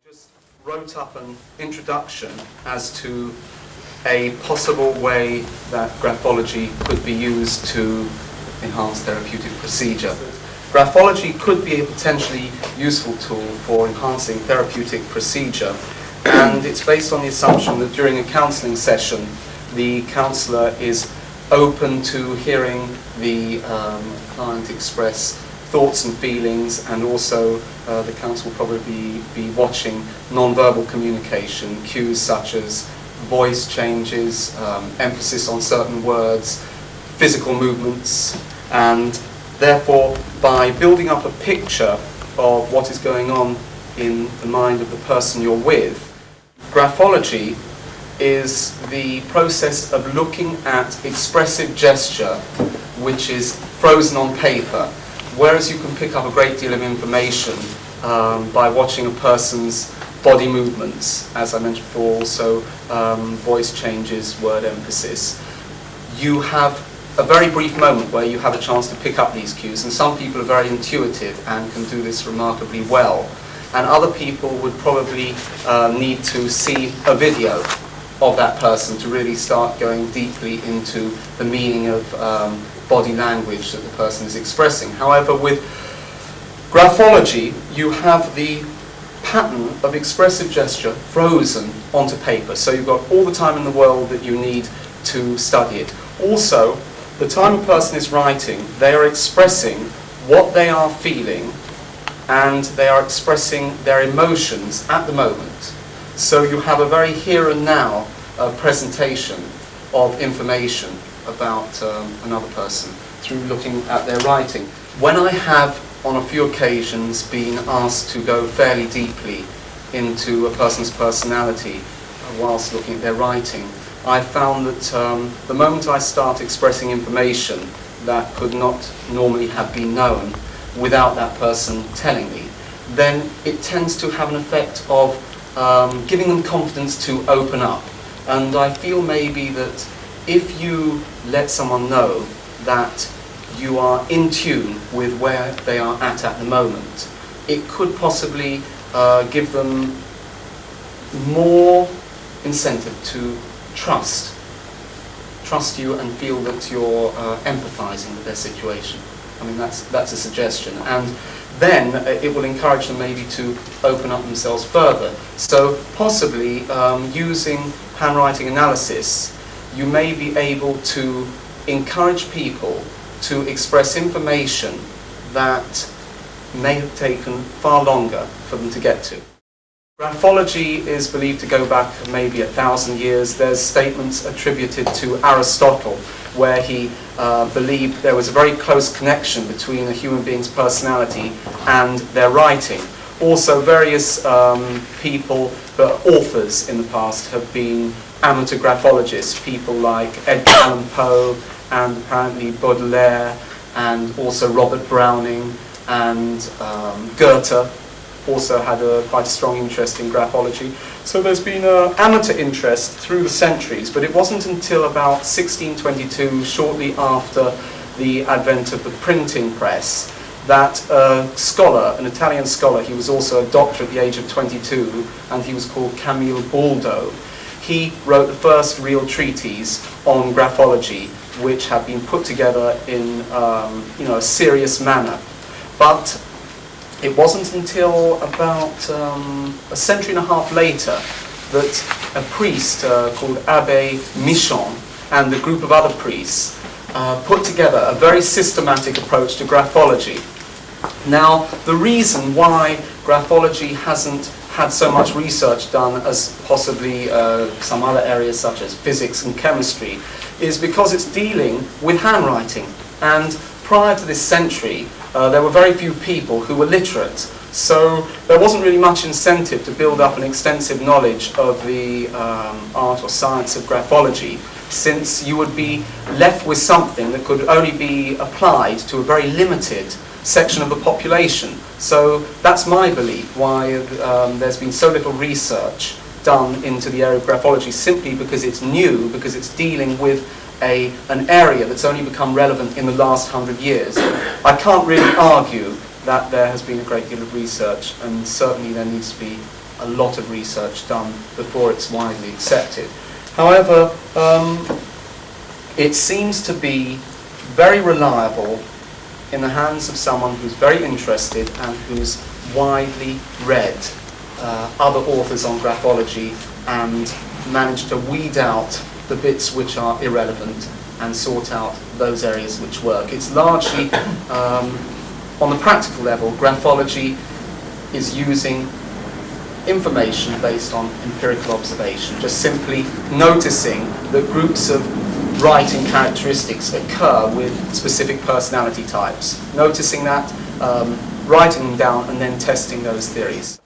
Just wrote up an introduction as to a possible way that graphology could be used to enhance therapeutic procedure. Graphology could be a potentially useful tool for enhancing therapeutic procedure, and it's based on the assumption that during a counselling session the counsellor is open to hearing the client express thoughts and feelings, and also the counsellor will probably be watching non-verbal communication, cues such as voice changes, emphasis on certain words, physical movements, and therefore by building up a picture of what is going on in the mind of the person you're with, graphology is the process of looking at expressive gesture which is frozen on paper, whereas you can pick up a great deal of information by watching a person's body movements, as I mentioned before, also voice changes, word emphasis. You have a very brief moment where you have a chance to pick up these cues, and some people are very intuitive and can do this remarkably well, and other people would probably need to see a video of that person to really start going deeply into the meaning of body language that the person is expressing. However, with graphology, you have the pattern of expressive gesture frozen onto paper, so you've got all the time in the world that you need to study it. Also, the time a person is writing, they are expressing what they are feeling, and they are expressing their emotions at the moment. So you have a very here and now presentation of information about another person through looking at their writing. When I have on a few occasions been asked to go fairly deeply into a person's personality whilst looking at their writing, I found that the moment I start expressing information that could not normally have been known without that person telling me, then it tends to have an effect of giving them confidence to open up. And I feel maybe that if you let someone know that you are in tune with where they are at the moment, it could possibly give them more incentive to trust you and feel that you're empathizing with their situation. I mean, that's a suggestion, and then it will encourage them maybe to open up themselves further. So possibly using handwriting analysis, you may be able to encourage people to express information that may have taken far longer for them to get to. Graphology is believed to go back maybe 1,000 years. There's statements attributed to Aristotle where he believed there was a very close connection between a human being's personality and their writing. Also, various people, authors in the past, have been amateur graphologists, people like Edgar Allan Poe and apparently Baudelaire, and also Robert Browning, and Goethe also had quite a strong interest in graphology. So there's been an amateur interest through the centuries, but it wasn't until about 1622, shortly after the advent of the printing press, that a scholar, an Italian scholar, he was also a doctor at the age of 22, and he was called Camille Baldo. He wrote the first real treatise on graphology, which had been put together in a serious manner. But it wasn't until about a century and a half later that a priest called Abbé Michon and a group of other priests put together a very systematic approach to graphology. Now, the reason why graphology hasn't had so much research done as possibly some other areas such as physics and chemistry is because it's dealing with handwriting. And prior to this century, there were very few people who were literate, so there wasn't really much incentive to build up an extensive knowledge of the art or science of graphology, since you would be left with something that could only be applied to a very limited section of the population. So that's my belief why there's been so little research done into the area of graphology, simply because it's new, because it's dealing with an area that's only become relevant in the last 100 years. I can't really argue that there has been a great deal of research, and certainly there needs to be a lot of research done before it's widely accepted. However, it seems to be very reliable in the hands of someone who's very interested and who's widely read other authors on graphology and managed to weed out the bits which are irrelevant and sort out those areas which work. It's largely, on the practical level, graphology is using information based on empirical observation, just simply noticing that groups of writing characteristics occur with specific personality types, noticing that, writing them down, and then testing those theories.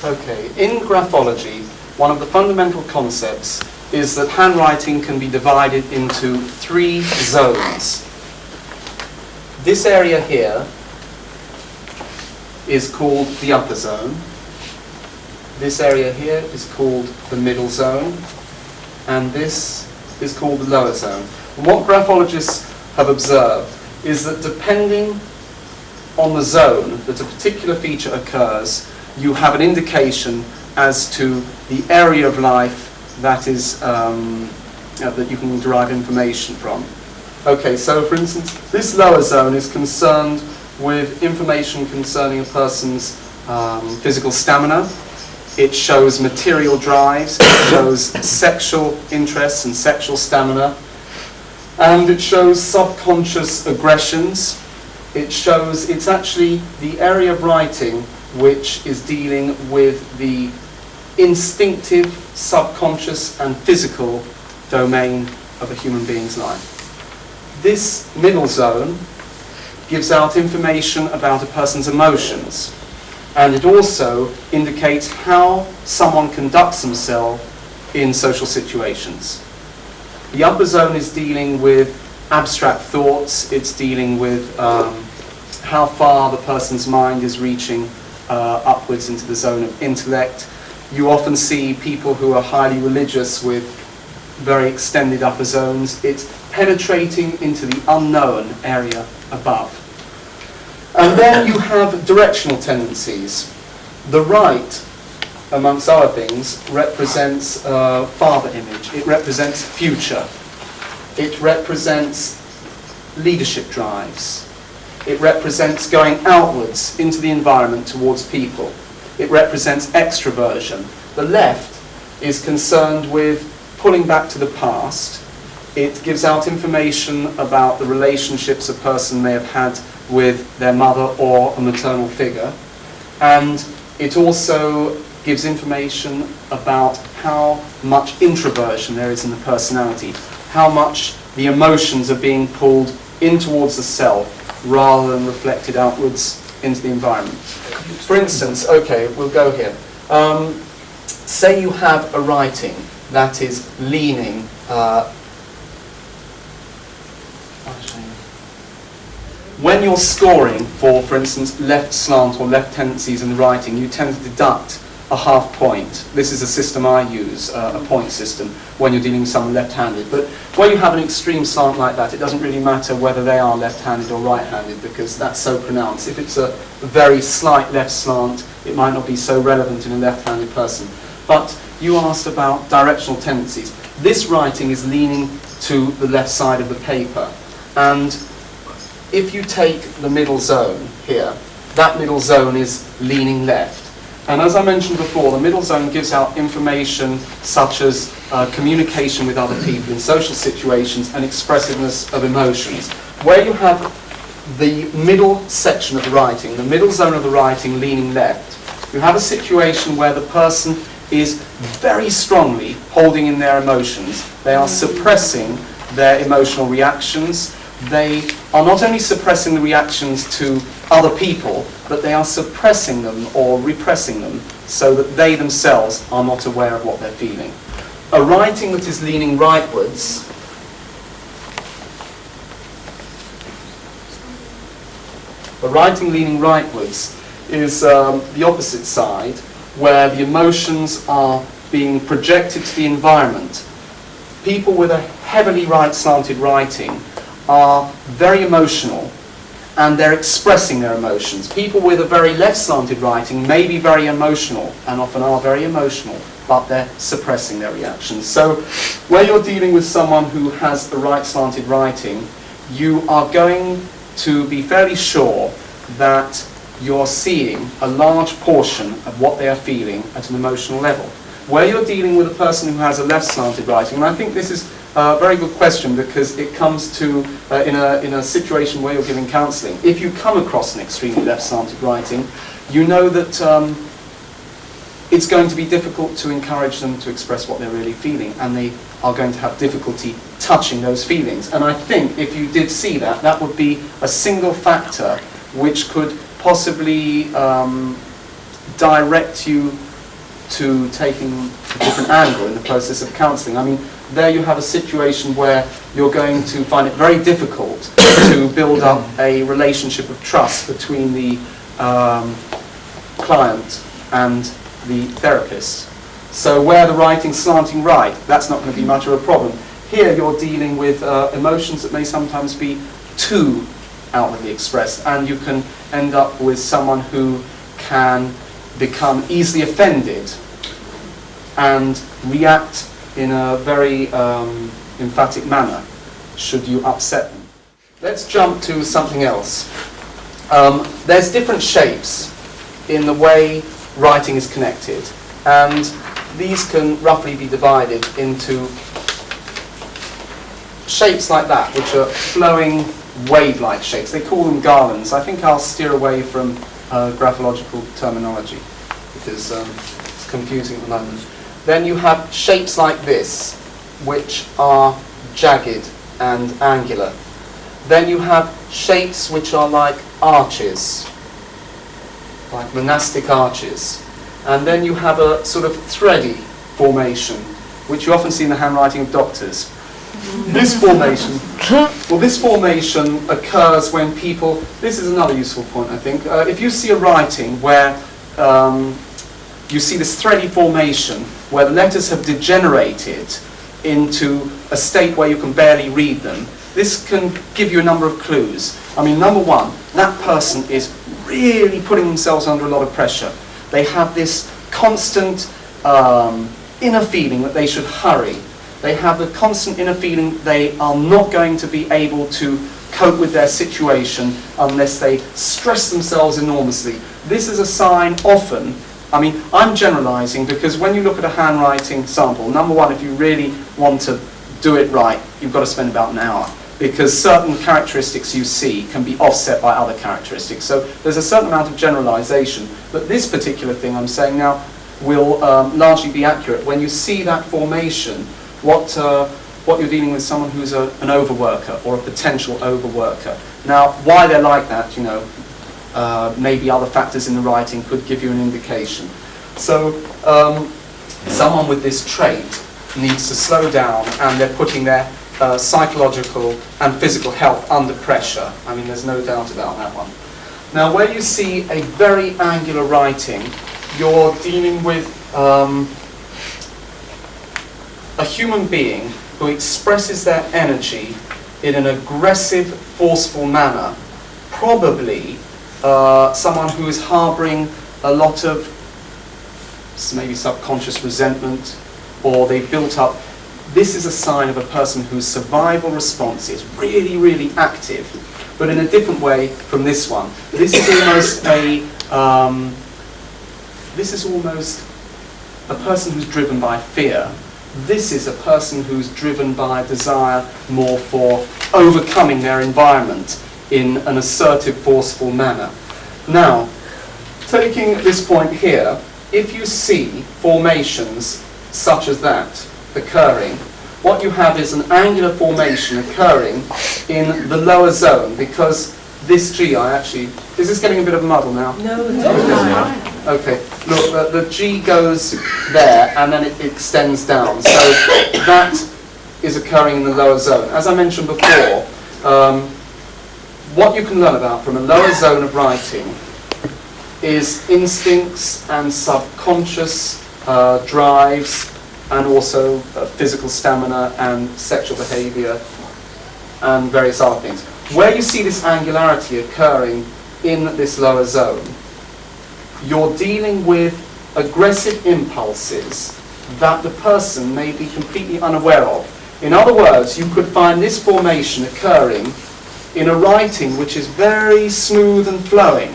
Okay, in graphology, one of the fundamental concepts is that handwriting can be divided into 3 zones. This area here is called the upper zone. This area here is called the middle zone, and this is called the lower zone. And what graphologists have observed is that depending on the zone that a particular feature occurs, you have an indication as to the area of life that is that you can derive information from. Okay, so for instance, this lower zone is concerned with information concerning a person's physical stamina. It shows material drives, it shows sexual interests and sexual stamina, and it shows subconscious aggressions. It's actually the area of writing which is dealing with the instinctive, subconscious and physical domain of a human being's life. This middle zone gives out information about a person's emotions, and it also indicates how someone conducts themselves in social situations. The upper zone is dealing with abstract thoughts, it's dealing with how far the person's mind is reaching upwards into the zone of intellect. You often see people who are highly religious with very extended upper zones. It's penetrating into the unknown area above. And then you have directional tendencies. The right, amongst other things, represents father image. It represents future. It represents leadership drives. It represents going outwards into the environment towards people. It represents extroversion. The left is concerned with pulling back to the past. It gives out information about the relationships a person may have had with their mother or a maternal figure. And it also gives information about how much introversion there is in the personality, how much the emotions are being pulled in towards the self rather than reflected outwards into the environment. For instance, okay, we'll go here. Say you have a writing that is leaning when you're scoring for instance, left slant or left tendencies in the writing, you tend to deduct a half point. This is a system I use, a point system, when you're dealing with someone left-handed. But when you have an extreme slant like that, it doesn't really matter whether they are left-handed or right-handed, because that's so pronounced. If it's a very slight left slant, it might not be so relevant in a left-handed person. But you asked about directional tendencies. This writing is leaning to the left side of the paper. And if you take the middle zone here, that middle zone is leaning left. And as I mentioned before, the middle zone gives out information such as communication with other people in social situations and expressiveness of emotions. Where you have the middle section of the writing, the middle zone of the writing leaning left, you have a situation where the person is very strongly holding in their emotions. They are suppressing their emotional reactions. They are not only suppressing the reactions to other people, but they are suppressing them or repressing them so that they themselves are not aware of what they're feeling. A writing that is leaning rightwards is the opposite side, where the emotions are being projected to the environment. People with a heavily right-slanted writing are very emotional, and they're expressing their emotions. People with a very left-slanted writing may be very emotional, and often are very emotional, but they're suppressing their reactions. So where you're dealing with someone who has a right-slanted writing, you are going to be fairly sure that you're seeing a large portion of what they are feeling at an emotional level. Where you're dealing with a person who has a left-slanted writing, and I think this is a very good question because it comes to, in a situation where you're giving counselling, if you come across an extremely left-slanted writing, you know that it's going to be difficult to encourage them to express what they're really feeling, and they are going to have difficulty touching those feelings. And I think if you did see that, that would be a single factor which could possibly direct you to taking a different angle in the process of counselling. I mean, there you have a situation where you're going to find it very difficult to build up a relationship of trust between the client and the therapist. So where the writing's slanting right, that's not going to be much of a problem. Here you're dealing with emotions that may sometimes be too outwardly expressed, and you can end up with someone who can become easily offended and react in a very emphatic manner should you upset them. Let's jump to something else. There's different shapes in the way writing is connected, and these can roughly be divided into shapes like that, which are flowing wave-like shapes. They call them garlands. I think I'll steer away from graphological terminology because it's confusing at the moment. Then you have shapes like this, which are jagged and angular. Then you have shapes which are like arches, like monastic arches. And then you have a sort of thready formation, which you often see in the handwriting of doctors. This formation occurs when people, this is another useful point I think, if you see a writing where you see this thready formation where the letters have degenerated into a state where you can barely read them, this can give you a number of clues. I mean, number one, that person is really putting themselves under a lot of pressure. They have this constant inner feeling that they should hurry. They have the constant inner feeling they are not going to be able to cope with their situation unless they stress themselves enormously. This is a sign often, I mean, I'm generalizing because when you look at a handwriting sample, number one, if you really want to do it right, you've got to spend about an hour, because certain characteristics you see can be offset by other characteristics. So there's a certain amount of generalization, but this particular thing I'm saying now will largely be accurate. When you see that formation, what you're dealing with someone who's an overworker or a potential overworker. Now, why they're like that, you know, maybe other factors in the writing could give you an indication. So someone with this trait needs to slow down, and they're putting their psychological and physical health under pressure. I mean, there's no doubt about that one. Now, where you see a very angular writing, you're dealing with a human being who expresses their energy in an aggressive, forceful manner. Probably someone who is harbouring a lot of maybe subconscious resentment, or they've built up. This is a sign of a person whose survival response is really, really active, but in a different way from this one. This is almost a person who's driven by fear. This is a person who's driven by a desire more for overcoming their environment in an assertive, forceful manner. Now, taking this point here, if you see formations such as that occurring, what you have is an angular formation occurring in the lower zone, because this G, is this getting a bit of a muddle now? No, it's fine. Okay, look, the G goes there and then it extends down. So that is occurring in the lower zone. As I mentioned before, what you can learn about from a lower zone of writing is instincts and subconscious drives, and also physical stamina and sexual behaviour and various other things. where you see this angularity occurring in this lower zone, you're dealing with aggressive impulses that the person may be completely unaware of. In other words, you could find this formation occurring in a writing which is very smooth and flowing.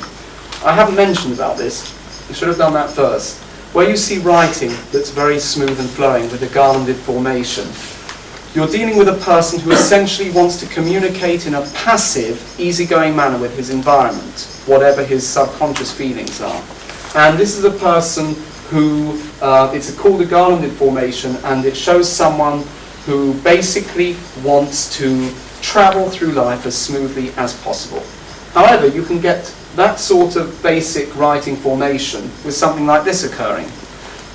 I haven't mentioned about this. I should have done that first. Where you see writing that's very smooth and flowing with a garlanded formation, you're dealing with a person who essentially wants to communicate in a passive, easygoing manner with his environment, whatever his subconscious feelings are. And this is a person who, it's called a garlanded formation, and it shows someone who basically wants to travel through life as smoothly as possible. However, you can get that sort of basic writing formation with something like this occurring.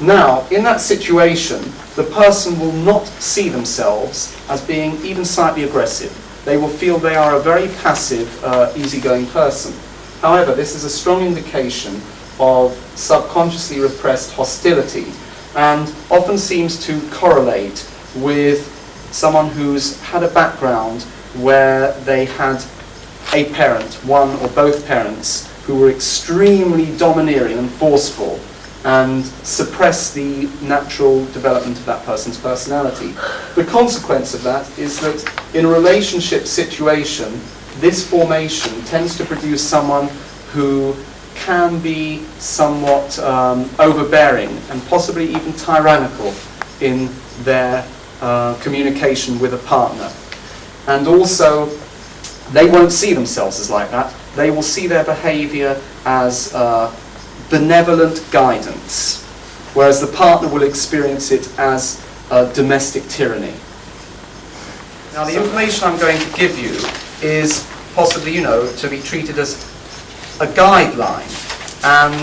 Now, in that situation, the person will not see themselves as being even slightly aggressive. They will feel they are a very passive, easygoing person. However, this is a strong indication of subconsciously repressed hostility, and often seems to correlate with someone who's had a background where they had a parent, one or both parents, who were extremely domineering and forceful and suppress the natural development of that person's personality. The consequence of that is that in a relationship situation, this formation tends to produce someone who can be somewhat overbearing and possibly even tyrannical in their communication with a partner. And also, they won't see themselves as like that. They will see their behaviour as benevolent guidance, whereas the partner will experience it as domestic tyranny. Now, the information I'm going to give you is possibly, to be treated as a guideline, and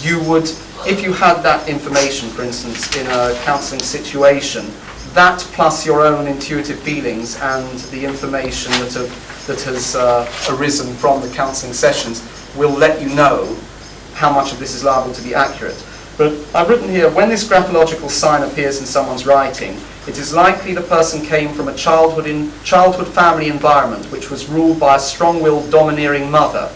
you would, if you had that information, for instance, in a counselling situation, that plus your own intuitive feelings and the information that has arisen from the counselling sessions will let you know how much of this is liable to be accurate. But I've written here, when this graphological sign appears in someone's writing, it is likely the person came from a childhood family environment which was ruled by a strong-willed, domineering mother.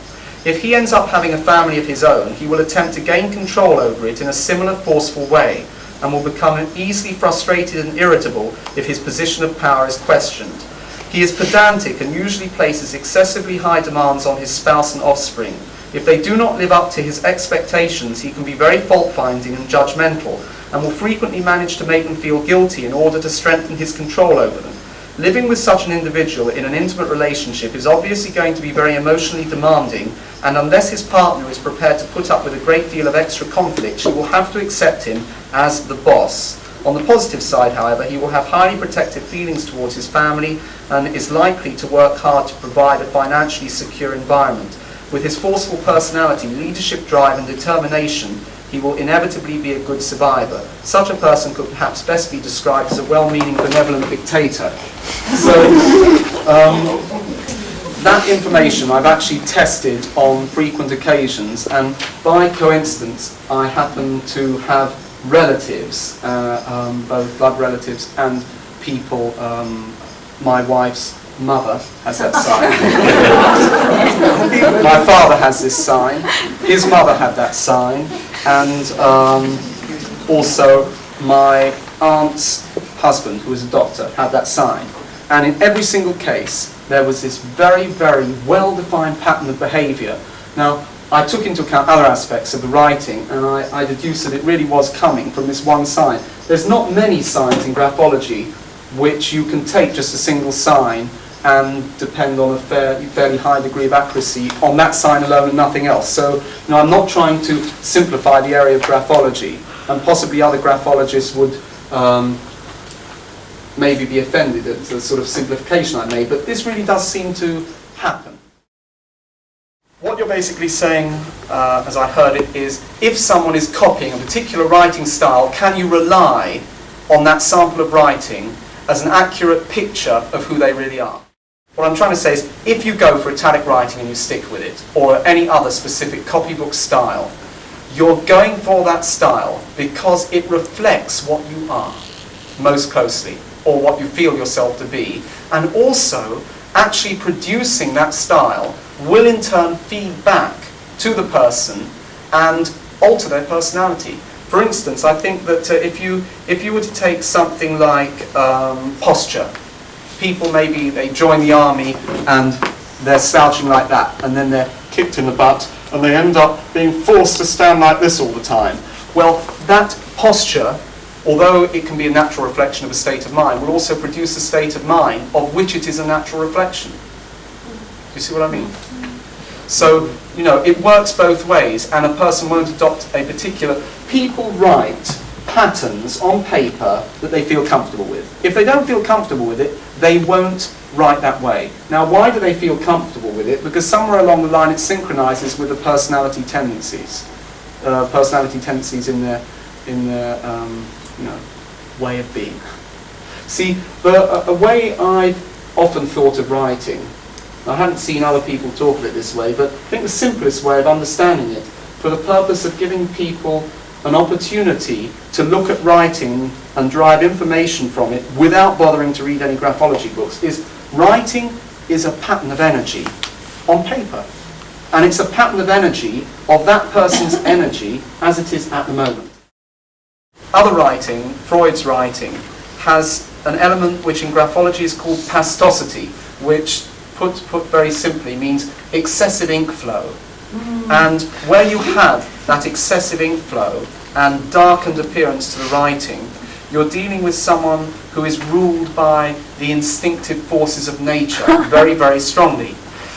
If he ends up having a family of his own, he will attempt to gain control over it in a similar forceful way, and will become easily frustrated and irritable if his position of power is questioned. He is pedantic and usually places excessively high demands on his spouse and offspring. If they do not live up to his expectations, he can be very fault-finding and judgmental, and will frequently manage to make them feel guilty in order to strengthen his control over them. Living with such an individual in an intimate relationship is obviously going to be very emotionally demanding, and unless his partner is prepared to put up with a great deal of extra conflict, she will have to accept him as the boss. On the positive side, however, he will have highly protective feelings towards his family and is likely to work hard to provide a financially secure environment. With his forceful personality, leadership drive and determination, he will inevitably be a good survivor. Such a person could perhaps best be described as a well-meaning, benevolent dictator. So, that information I've actually tested on frequent occasions, and by coincidence I happen to have relatives, both blood relatives and people, my wife's mother has that sign. My father has this sign, his mother had that sign, and also my aunt's husband, who was a doctor, had that sign. And in every single case, there was this very, very well-defined pattern of behaviour. Now, I took into account other aspects of the writing, and I deduced that it really was coming from this one sign. There's not many signs in graphology which you can take just a single sign and depend on a fairly high degree of accuracy on that sign alone and nothing else. So, I'm not trying to simplify the area of graphology, and possibly other graphologists would maybe be offended at the sort of simplification I made, but this really does seem to happen. What you're basically saying, as I heard it, is if someone is copying a particular writing style, can you rely on that sample of writing as an accurate picture of who they really are? What I'm trying to say is, if you go for italic writing and you stick with it, or any other specific copybook style, you're going for that style because it reflects what you are most closely, or what you feel yourself to be, and also actually producing that style will in turn feed back to the person and alter their personality. For instance, I think that if you were to take something like posture, people maybe they join the army and they're slouching like that, and then they're kicked in the butt, and they end up being forced to stand like this all the time. Well, that posture, although it can be a natural reflection of a state of mind, will also produce a state of mind of which it is a natural reflection. Do you see what I mean? So, you know, it works both ways, and a person won't adopt a particular... People write patterns on paper that they feel comfortable with. If they don't feel comfortable with it, they won't write that way. Now, why do they feel comfortable with it? Because somewhere along the line it synchronizes with the personality tendencies. In their you know, way of being. See, a way I've often thought of writing, I hadn't seen other people talk of it this way, but I think the simplest way of understanding it, for the purpose of giving people an opportunity to look at writing and derive information from it without bothering to read any graphology books, is writing is a pattern of energy on paper. And it's a pattern of energy of that person's energy as it is at the moment. Other writing, Freud's writing, has an element which in graphology is called pastosity, which put very simply means excessive ink flow. And where you have that excessive ink flow and darkened appearance to the writing, you're dealing with someone who is ruled by the instinctive forces of nature very, very strongly.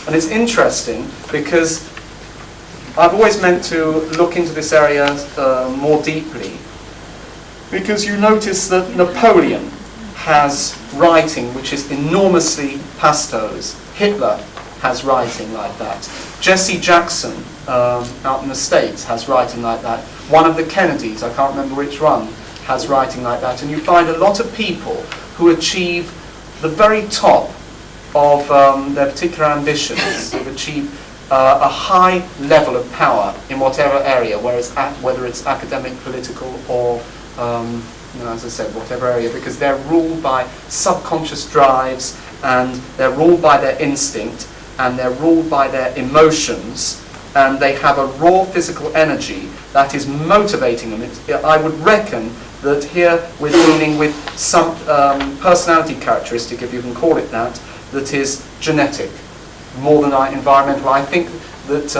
And it's interesting because I've always meant to look into this area more deeply, because you notice that Napoleon has writing which is enormously pastos. Hitler has writing like that. Jesse Jackson out in the States has writing like that. One of the Kennedys, I can't remember which one, has writing like that. And you find a lot of people who achieve the very top of their particular ambitions, who achieve a high level of power in whatever area, whether it's academic, political, or you know, as I said, whatever area, because they're ruled by subconscious drives, and they're ruled by their instinct, and they're ruled by their emotions, and they have a raw physical energy that is motivating them. I would reckon that here we're dealing with some personality characteristic, if you can call it that, that is genetic, more than environmental. I think that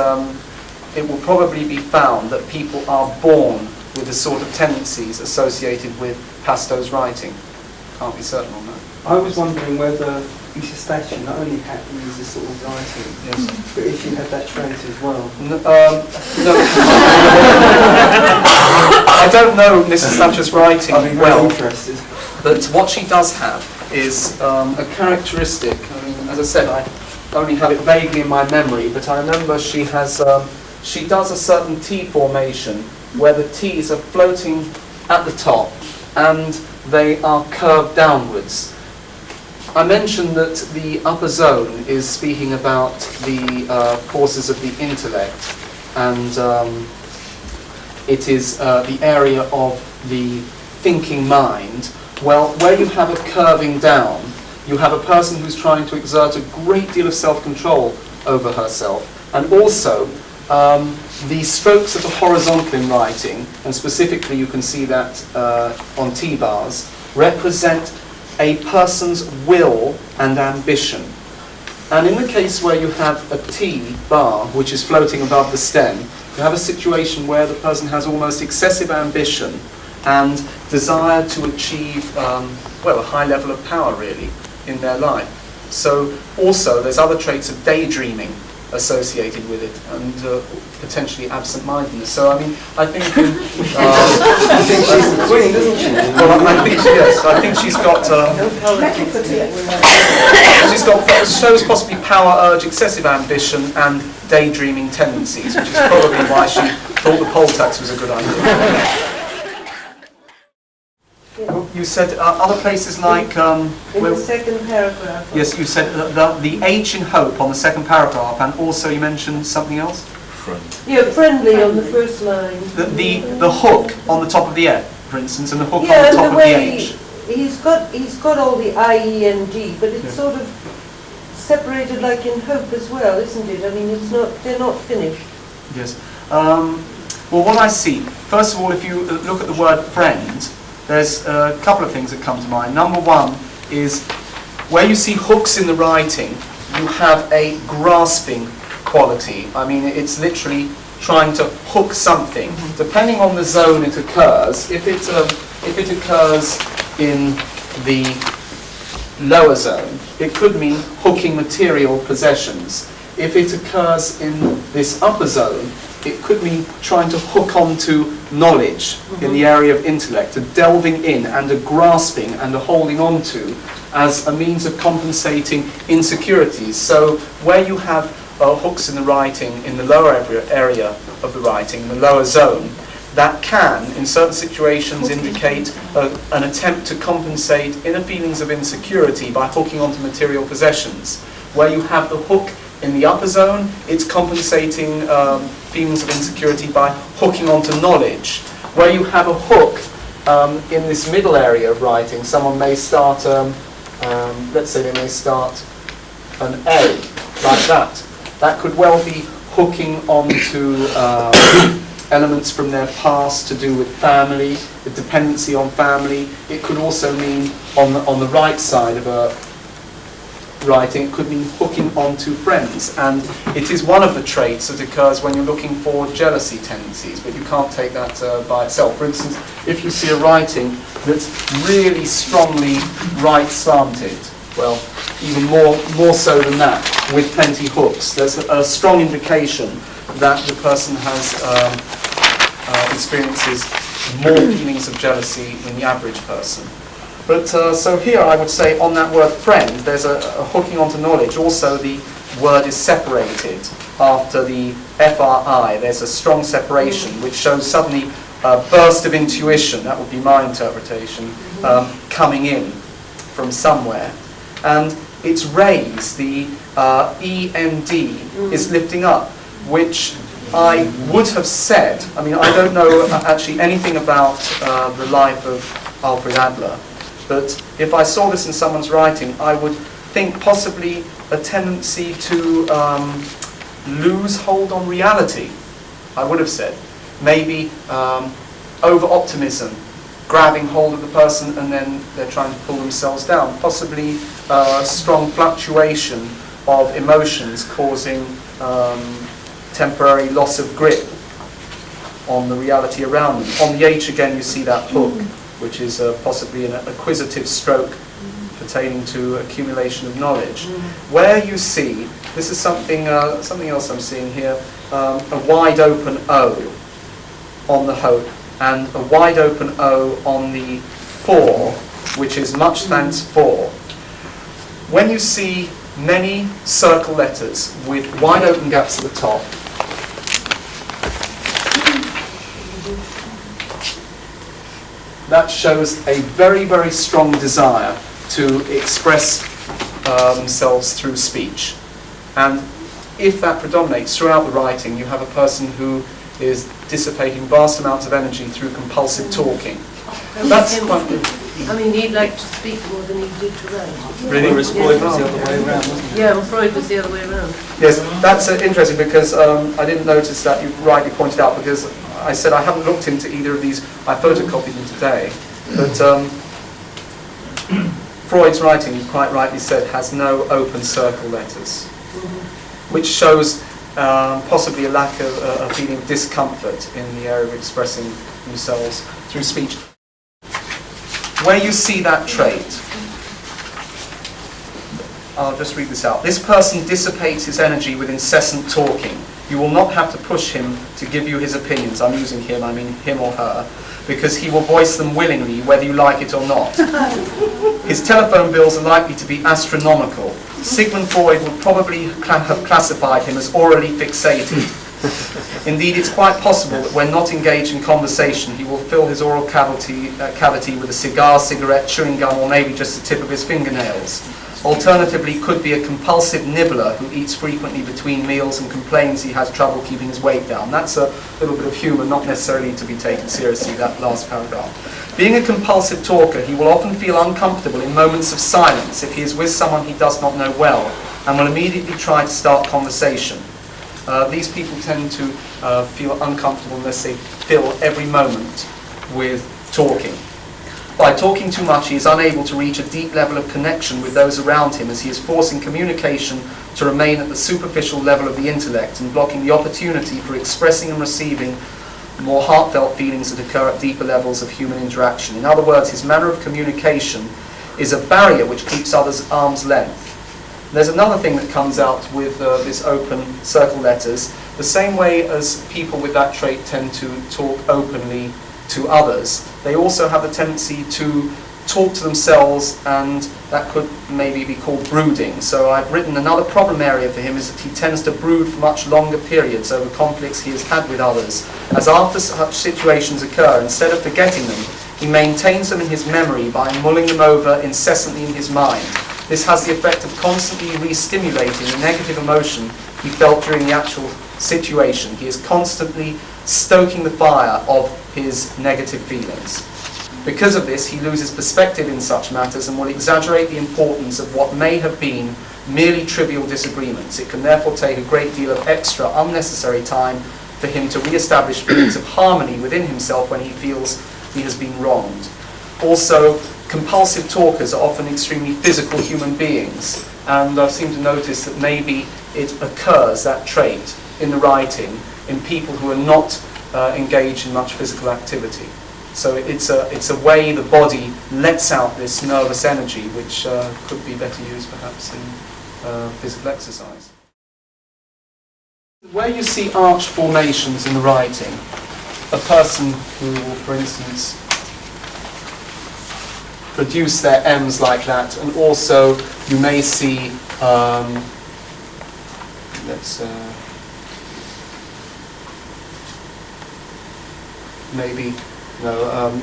it will probably be found that people are born with the sort of tendencies associated with Pasto's writing. Can't be certain on that. I was wondering whether Eustachian not only had to use this sort of writing, yes, but if you had that trait as well. No. I don't know Mrs. Thatcher's writing I'd be very interested. But what she does have is a characteristic. I mean, as I said, I only have it vaguely in my memory, but I remember she has. She does a certain T formation where the T's are floating at the top and they are curved downwards. I mentioned that the upper zone is speaking about the forces of the intellect, and it is the area of the thinking mind. Well, where you have a curving down, you have a person who's trying to exert a great deal of self-control over herself, and also the strokes of the horizontal in writing, and specifically you can see that on T-bars, represent a person's will and ambition. And in the case where you have a T-bar, which is floating above the stem, you have a situation where the person has almost excessive ambition and desire to achieve, well, a high level of power, really, in their life. So also there's other traits of daydreaming associated with it, and potentially absent-mindedness. So I mean, I think I think she's the queen, doesn't she? well, I think yes, I think she's got shows possibly power, urge, excessive ambition, and daydreaming tendencies, which is probably why she thought the poll tax was a good idea. You said other places like... in the second paragraph. Yes, you said the H in hope on the second paragraph, and also you mentioned something else? Yeah, friendly on the first line. The hook on the top of the F, for instance, and the hook on the top of the H. He's got all the I, E, and G, but it's sort of separated like in hope as well, isn't it? I mean, they're not finished. Yes. Well, what I see, first of all, if you look at the word friend, there's a couple of things that come to mind. Number one is where you see hooks in the writing, you have a grasping quality. I mean, it's literally trying to hook something. Depending on the zone it occurs, if it occurs in the lower zone, it could mean hooking material possessions. If it occurs in this upper zone, it could mean trying to hook onto knowledge in the area of intellect, a delving in and a grasping and a holding onto as a means of compensating insecurities. So where you have hooks in the writing, in the lower area of the writing, the lower zone, that can, in certain situations, indicate an attempt to compensate inner feelings of insecurity by hooking onto material possessions. Where you have the hook in the upper zone, it's compensating feelings of insecurity by hooking onto knowledge. Where you have a hook in this middle area of writing, someone may start, let's say they may start an A, like that. That could well be hooking onto elements from their past to do with family, the dependency on family. It could also mean, on the right side of a writing, it could mean hooking onto friends. And it is one of the traits that occurs when you're looking for jealousy tendencies, but you can't take that by itself. For instance, if you see a writing that's really strongly right-slanted, well, even more so than that, with plenty hooks, there's a strong indication that the person has experiences more feelings of jealousy than the average person. But so here I would say on that word friend, there's a hooking onto knowledge. Also the word is separated after the FRI. There's a strong separation which shows suddenly a burst of intuition, that would be my interpretation, coming in from somewhere. And it's raised, the END is lifting up, which I would have said, I mean, I don't know actually anything about the life of Alfred Adler, but if I saw this in someone's writing, I would think possibly a tendency to lose hold on reality, I would have said. Maybe over-optimism, grabbing hold of the person and then they're trying to pull themselves down. Possibly strong fluctuation of emotions causing temporary loss of grip on the reality around them. On the H again you see that hook, which is possibly an acquisitive stroke pertaining to accumulation of knowledge. Where you see, this is something else I'm seeing here, a wide open O on the hope and a wide open O on the for, which is much thanks for. When you see many circle letters with wide open gaps at the top, that shows a very, very strong desire to express themselves through speech. And if that predominates throughout the writing, you have a person who is dissipating vast amounts of energy through compulsive talking. That's quite good. I mean, he'd like to speak more than he did to write. Really? Whereas Freud was the other way around, wasn't it? Yeah, well, Freud was the other way around. Yes, that's interesting because I didn't notice that you rightly pointed out, because I said I haven't looked into either of these. I photocopied them today. But Freud's writing, you quite rightly said, has no open circle letters, which shows possibly a lack of a feeling of discomfort in the area of expressing themselves through speech. Where you see that trait, I'll just read this out. This person dissipates his energy with incessant talking. You will not have to push him to give you his opinions. I'm using him, I mean him or her, because he will voice them willingly, whether you like it or not. His telephone bills are likely to be astronomical. Sigmund Freud would probably have classified him as orally fixated. Indeed, it's quite possible that when not engaged in conversation, he will fill his oral cavity with a cigar, cigarette, chewing gum, or maybe just the tip of his fingernails. Alternatively, could be a compulsive nibbler who eats frequently between meals and complains he has trouble keeping his weight down. That's a little bit of humour, not necessarily to be taken seriously, that last paragraph. Being a compulsive talker, he will often feel uncomfortable in moments of silence if he is with someone he does not know well. and will immediately try to start conversation. These people tend to feel uncomfortable unless they fill every moment with talking. By talking too much, he is unable to reach a deep level of connection with those around him, as he is forcing communication to remain at the superficial level of the intellect and blocking the opportunity for expressing and receiving more heartfelt feelings that occur at deeper levels of human interaction. In other words, his manner of communication is a barrier which keeps others at arm's length. There's another thing that comes out with this open circle letters. The same way as people with that trait tend to talk openly to others, they also have a tendency to talk to themselves, and that could maybe be called brooding. So I've written another problem area for him is that he tends to brood for much longer periods over conflicts he has had with others, as after such situations occur, instead of forgetting them, he maintains them in his memory by mulling them over incessantly in his mind. This has the effect of constantly re-stimulating the negative emotion he felt during the actual situation. He is constantly stoking the fire of his negative feelings. Because of this, he loses perspective in such matters and will exaggerate the importance of what may have been merely trivial disagreements. It can therefore take a great deal of extra, unnecessary time for him to re-establish feelings of harmony within himself when he feels he has been wronged. Also, compulsive talkers are often extremely physical human beings, and I seem to notice that maybe it occurs, that trait, in the writing, in people who are not engaged in much physical activity. So it's a way the body lets out this nervous energy, which could be better used perhaps in physical exercise. Where you see arch formations in the writing, a person who, for instance, produce their M's like that, and also you may see,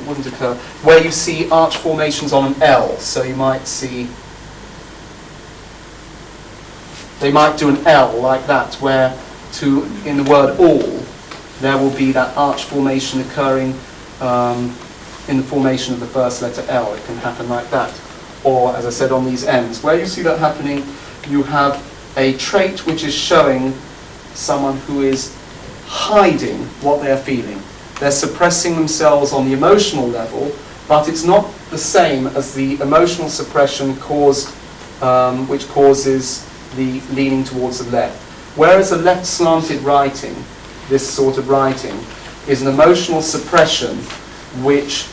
wouldn't occur, where you see arch formations on an L, so you might see, they might do an L like that, where in the word all, there will be that arch formation occurring in the formation of the first letter L. It can happen like that. Or, as I said, on these M's. Where you see that happening, you have a trait which is showing someone who is hiding what they're feeling. They're suppressing themselves on the emotional level, but it's not the same as the emotional suppression which causes the leaning towards the left. Whereas a left slanted writing, this sort of writing, is an emotional suppression which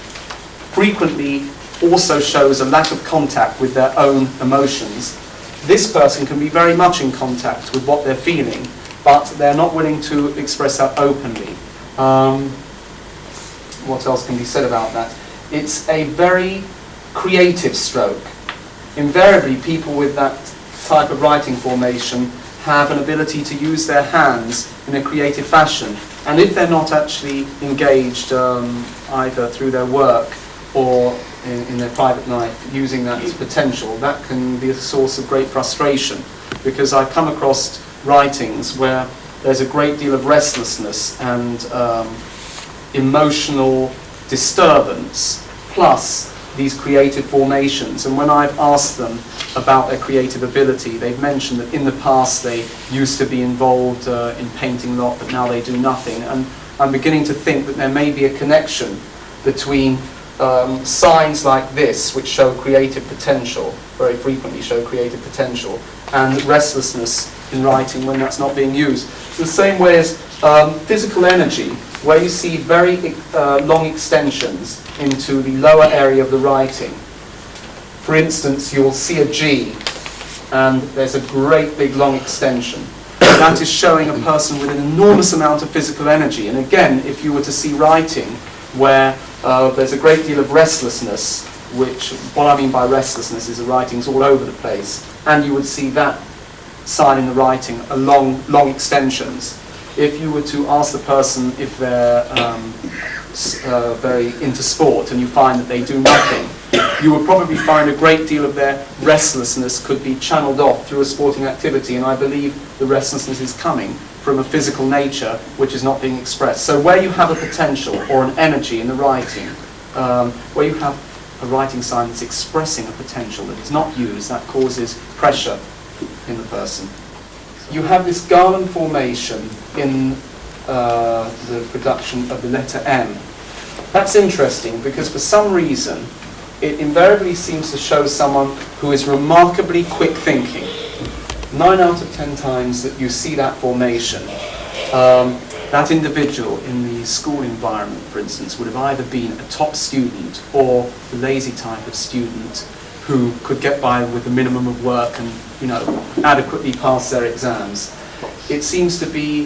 frequently also shows a lack of contact with their own emotions. This person can be very much in contact with what they're feeling, but they're not willing to express that openly. What else can be said about that? It's a very creative stroke. Invariably, people with that type of writing formation have an ability to use their hands in a creative fashion. And if they're not actually engaged either through their work or in their private life using that as potential, that can be a source of great frustration. Because I've come across writings where there's a great deal of restlessness and emotional disturbance, plus these creative formations. And when I've asked them about their creative ability, they've mentioned that in the past they used to be involved in painting a lot, but now they do nothing. And I'm beginning to think that there may be a connection between signs like this, which show creative potential, very frequently show creative potential, and restlessness in writing when that's not being used. The same way as physical energy, where you see very long extensions into the lower area of the writing. For instance, you'll see a G, and there's a great big long extension. That is showing a person with an enormous amount of physical energy. And again, if you were to see writing where there's a great deal of restlessness, which, what I mean by restlessness is the writing's all over the place, and you would see that sign in the writing, long extensions. If you were to ask the person if they're very into sport and you find that they do nothing, you would probably find a great deal of their restlessness could be channeled off through a sporting activity, and I believe the restlessness is coming from a physical nature which is not being expressed. So where you have a potential or an energy in the writing, where you have a writing sign that's expressing a potential that is not used, that causes pressure in the person. You have this garland formation in the production of the letter M. That's interesting because for some reason it invariably seems to show someone who is remarkably quick thinking. 9 out of 10 times that you see that formation, that individual in the school environment, for instance, would have either been a top student or the lazy type of student who could get by with the minimum of work and, adequately pass their exams. It seems to be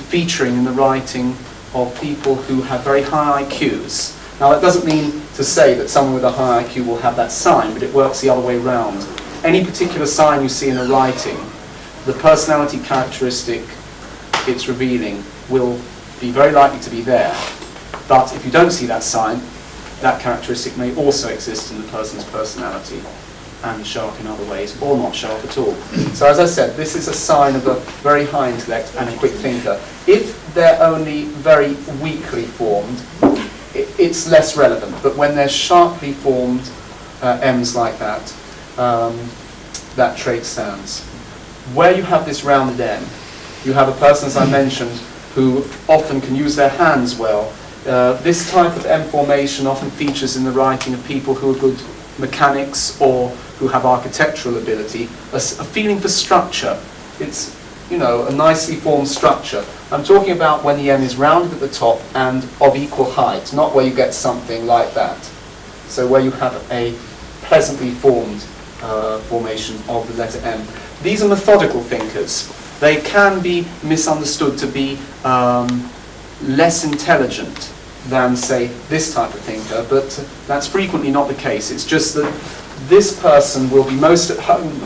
featuring in the writing of people who have very high IQs. Now, that doesn't mean to say that someone with a high IQ will have that sign, but it works the other way round. Any particular sign you see in a writing, the personality characteristic it's revealing will be very likely to be there. But if you don't see that sign, that characteristic may also exist in the person's personality and show up in other ways, or not show up at all. So as I said, this is a sign of a very high intellect and a quick thinker. If they're only very weakly formed, it's less relevant. But when they're sharply formed M's like that, that trait stands. Where you have this rounded M, you have a person, as I mentioned, who often can use their hands well. This type of M formation often features in the writing of people who are good mechanics or who have architectural ability, a feeling for structure. It's, a nicely formed structure. I'm talking about when the M is rounded at the top and of equal height, not where you get something like that. So where you have a pleasantly formed formation of the letter M. These are methodical thinkers. They can be misunderstood to be less intelligent than, say, this type of thinker, but that's frequently not the case. It's just that this person will be most at home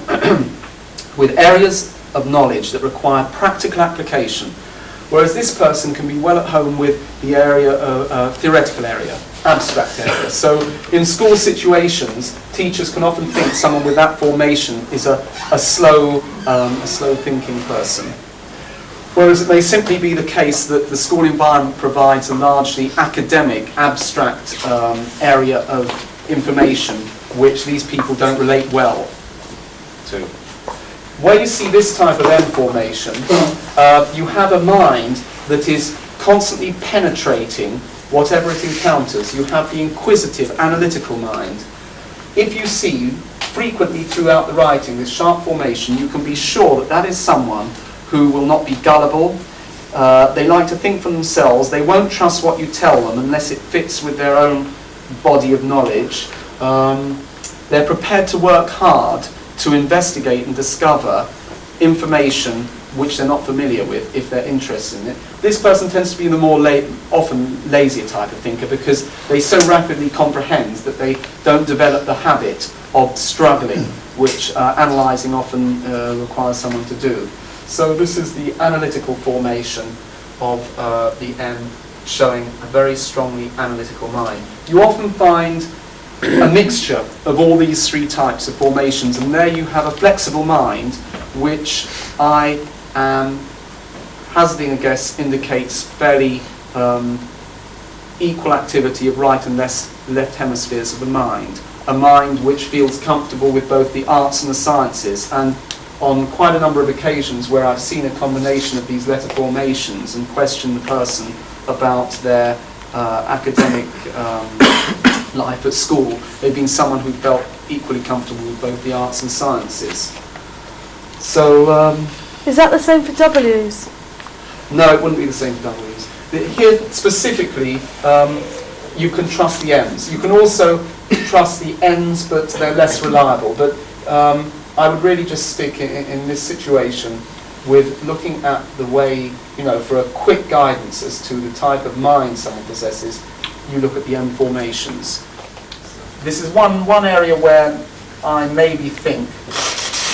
with areas of knowledge that require practical application, whereas this person can be well at home with the area of theoretical area, abstract area. So in school situations, teachers can often think someone with that formation is a slow thinking person. Whereas it may simply be the case that the school environment provides a largely academic, abstract area of information which these people don't relate well to. Where you see this type of M formation, you have a mind that is constantly penetrating whatever it encounters. You have the inquisitive, analytical mind. If you see frequently throughout the writing this sharp formation, you can be sure that that is someone who will not be gullible. They like to think for themselves. They won't trust what you tell them unless it fits with their own body of knowledge. They're prepared to work hard to investigate and discover information which they're not familiar with if they're interested in it. This person tends to be the more often lazier type of thinker because they so rapidly comprehend that they don't develop the habit of struggling, which analysing often requires someone to do. So this is the analytical formation of the M, showing a very strongly analytical mind. You often find a mixture of all these three types of formations, and there you have a flexible mind, which I am hazarding a guess indicates fairly equal activity of right and left hemispheres of the mind. A mind which feels comfortable with both the arts and the sciences, and on quite a number of occasions where I've seen a combination of these letter formations and questioned the person about their academic life at school, they've been someone who felt equally comfortable with both the arts and sciences. So, is that the same for W's? no, it wouldn't be the same for W's. Here specifically, you can trust the M's. You can also trust the N's, but they're less reliable. But I would really just stick in this situation with looking at the way, for a quick guidance as to the type of mind someone possesses, you look at the M formations. This is one area where I maybe think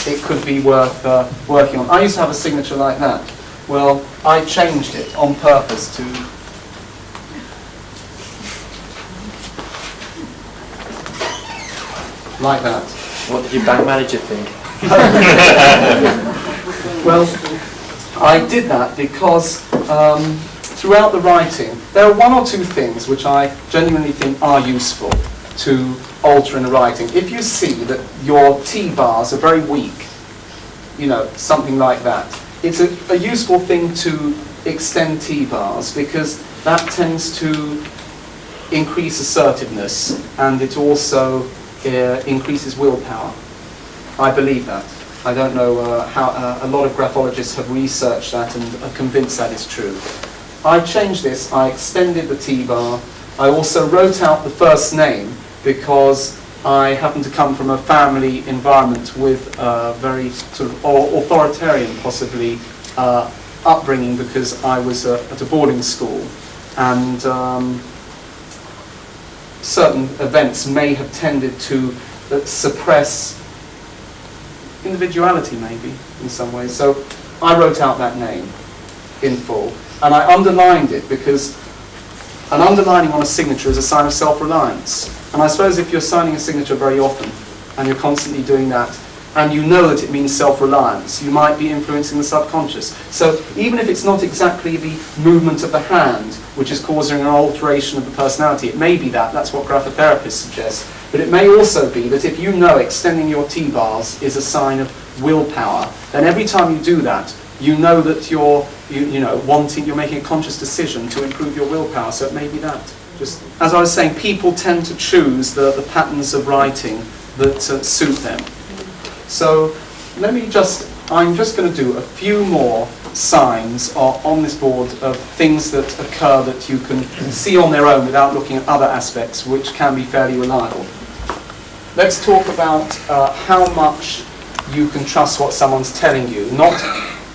it could be worth working on. I used to have a signature like that. Well, I changed it on purpose to like that. What did your bank manager think? Well, I did that because throughout the writing, there are one or two things which I genuinely think are useful to alter in the writing. If you see that your T bars are very weak, something like that. It's a useful thing to extend T-bars because that tends to increase assertiveness, and it also increases willpower. I believe that. I don't know how a lot of graphologists have researched that and are convinced that is true. I changed this, I extended the T-bar, I also wrote out the first name because I happen to come from a family environment with a very sort of authoritarian, possibly, upbringing because I was at a boarding school, and certain events may have tended to suppress individuality, maybe, in some ways. So I wrote out that name in full, and I underlined it because an underlining on a signature is a sign of self-reliance. And I suppose if you're signing a signature very often, and you're constantly doing that, and you know that it means self-reliance, you might be influencing the subconscious. So even if it's not exactly the movement of the hand which is causing an alteration of the personality, it may be that, that's what graphotherapist suggests, but it may also be that if you know extending your T-bars is a sign of willpower, then every time you do that, you know that you're making a conscious decision to improve your willpower, so it may be that. Just as I was saying, people tend to choose the patterns of writing that suit them. So I'm just going to do a few more signs on this board of things that occur that you can see on their own without looking at other aspects which can be fairly reliable. Let's talk about how much you can trust what someone's telling you, not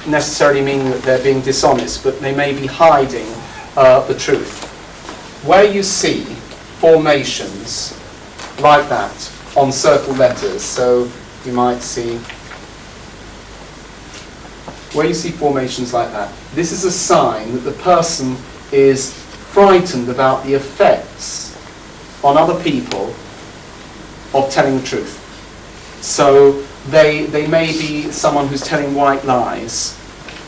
necessarily meaning that they're being dishonest, but they may be hiding the truth. Where you see formations like that on circle letters, so you might see, where you see formations like that, this is a sign that the person is frightened about the effects on other people of telling the truth. So they may be someone who's telling white lies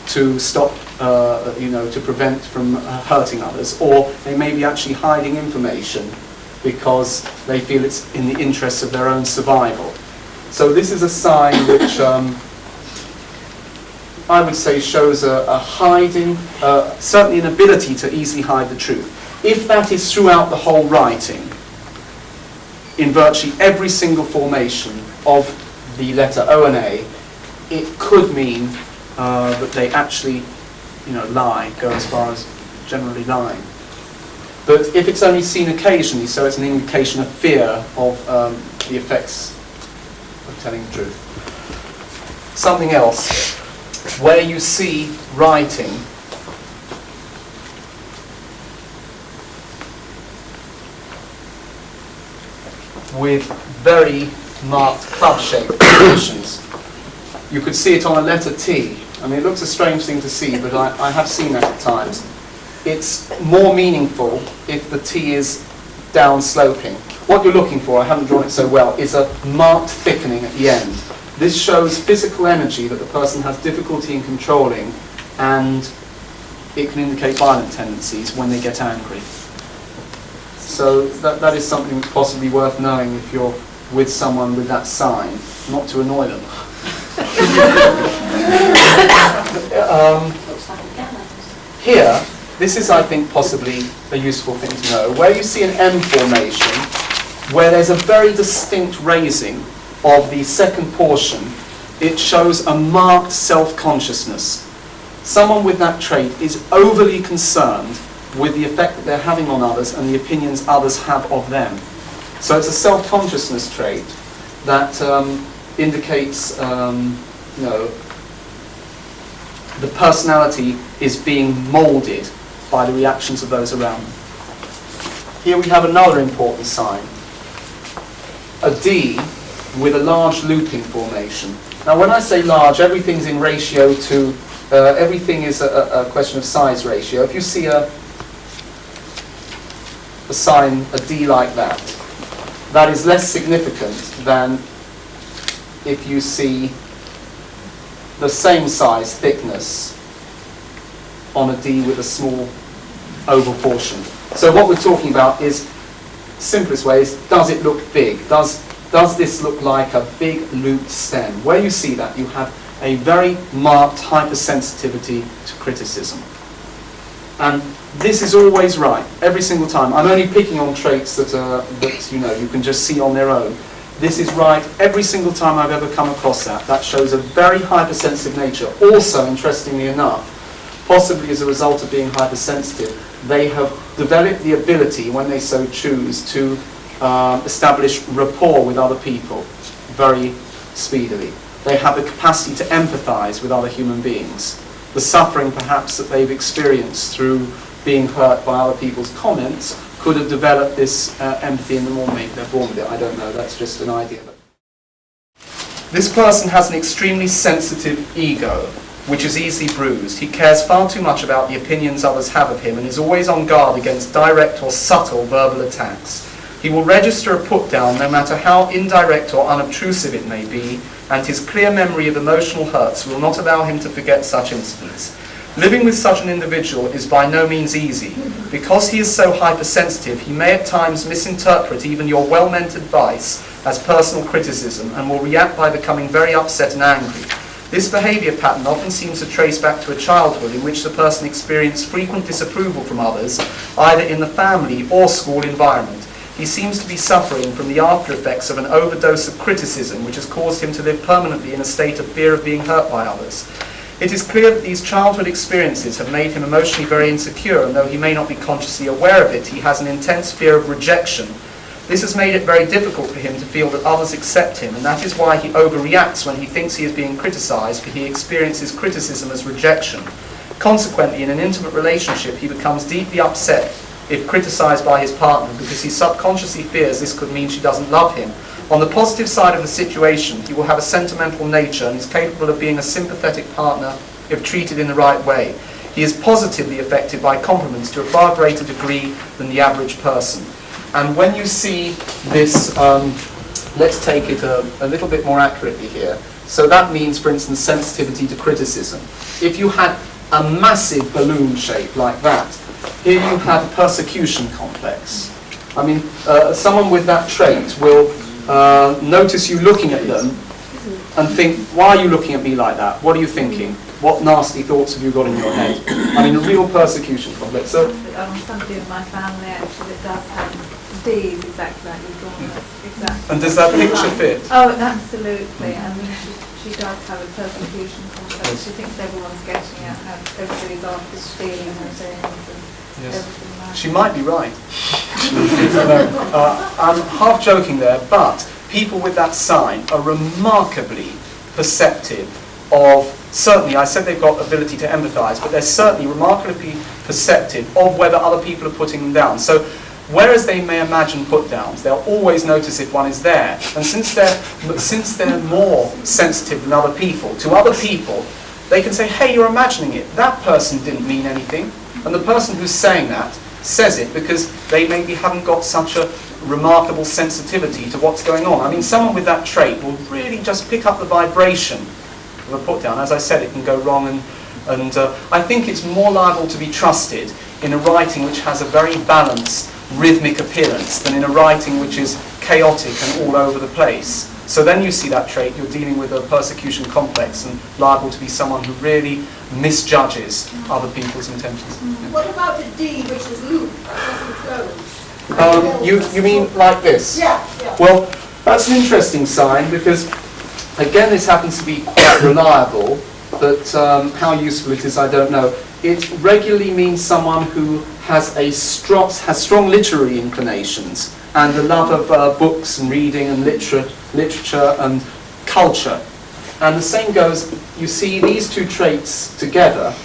to stop, to prevent from hurting others, or they may be actually hiding information because they feel it's in the interests of their own survival. So this is a sign which I would say shows a hiding, certainly an ability to easily hide the truth. If that is throughout the whole writing, in virtually every single formation of the letter O and A, it could mean that they actually, lie, go as far as generally lying. But if it's only seen occasionally, so it's an indication of fear of the effects of telling the truth. Something else, where you see writing with very marked club-shaped formations. You could see it on a letter T. I mean, it looks a strange thing to see, but I have seen that at times. It's more meaningful if the T is down-sloping. What you're looking for, I haven't drawn it so well, is a marked thickening at the end. This shows physical energy that the person has difficulty in controlling, and it can indicate violent tendencies when they get angry. So that is something possibly worth knowing if you're with someone with that sign, not to annoy them. Here, this is, I think, possibly a useful thing to know. Where you see an M formation, where there's a very distinct raising of the second portion, it shows a marked self-consciousness. Someone with that trait is overly concerned with the effect that they're having on others and the opinions others have of them. So it's a self-consciousness trait that indicates, the personality is being moulded by the reactions of those around them. Here we have another important sign. A D with a large looping formation. Now when I say large, everything's in ratio to, everything is a question of size ratio. If you see a sign, a D like that, that is less significant than if you see the same size thickness on a D with a small oval portion. So what we're talking about is, simplest way is, does it look big? Does this look like a big looped stem? Where you see that, you have a very marked hypersensitivity to criticism. And this is always right, every single time. I'm only picking on traits that you can just see on their own. This is right every single time I've ever come across that. That shows a very hypersensitive nature. Also, interestingly enough, possibly as a result of being hypersensitive, they have developed the ability, when they so choose, to establish rapport with other people very speedily. They have the capacity to empathize with other human beings. The suffering, perhaps, that they've experienced through being hurt by other people's comments could have developed this empathy in them, or maybe they're born with it. I don't know. That's just an idea. This person has an extremely sensitive ego, which is easily bruised. He cares far too much about the opinions others have of him and is always on guard against direct or subtle verbal attacks. He will register a put-down no matter how indirect or unobtrusive it may be, and his clear memory of emotional hurts will not allow him to forget such incidents. Living with such an individual is by no means easy. Because he is so hypersensitive, he may at times misinterpret even your well-meant advice as personal criticism and will react by becoming very upset and angry. This behaviour pattern often seems to trace back to a childhood in which the person experienced frequent disapproval from others, either in the family or school environment. He seems to be suffering from the after effects of an overdose of criticism, which has caused him to live permanently in a state of fear of being hurt by others. It is clear that these childhood experiences have made him emotionally very insecure, and though he may not be consciously aware of it, he has an intense fear of rejection. This has made it very difficult for him to feel that others accept him, and that is why he overreacts when he thinks he is being criticised, for he experiences criticism as rejection. Consequently, in an intimate relationship, he becomes deeply upset if criticised by his partner, because he subconsciously fears this could mean she doesn't love him. On the positive side of the situation, he will have a sentimental nature and is capable of being a sympathetic partner if treated in the right way. He is positively affected by compliments to a far greater degree than the average person. And when you see this, let's take it a little bit more accurately here. So that means, for instance, sensitivity to criticism. If you had a massive balloon shape like that, here you have persecution complex. I mean, someone with that trait will notice you looking at them and think, why are you looking at me like that? What are you thinking? What nasty thoughts have you got in your head? I mean, a real persecution complex. So, somebody in my family actually does have D's exactly like you've drawn it. Exactly. and does that picture fit? Oh, absolutely. I mean, she does have a persecution complex. She thinks everyone's getting at her. Everybody's after stealing her things and everything like that. She might be right. I'm half joking there, but people with that sign are remarkably perceptive of, certainly, I said they've got ability to empathise, but they're certainly remarkably perceptive of whether other people are putting them down. So, whereas they may imagine put-downs, they'll always notice if one is there. And since they're more sensitive than other people, to other people, they can say, hey, you're imagining it. That person didn't mean anything. And the person who's saying that says it because they maybe haven't got such a remarkable sensitivity to what's going on. I mean, someone with that trait will really just pick up the vibration of a put-down. As I said, it can go wrong, and I think it's more liable to be trusted in a writing which has a very balanced, rhythmic appearance than in a writing which is chaotic and all over the place. So then you see that trait, you're dealing with a persecution complex and liable to be someone who really misjudges other people's intentions. What about a D, which is loop, doesn't close? You mean like this? Yeah, yeah. Well, that's an interesting sign because, again, this happens to be quite reliable, but how useful it is, I don't know. It regularly means someone who has strong literary inclinations and a love of books and reading and literature and culture. And the same goes, you see these two traits together.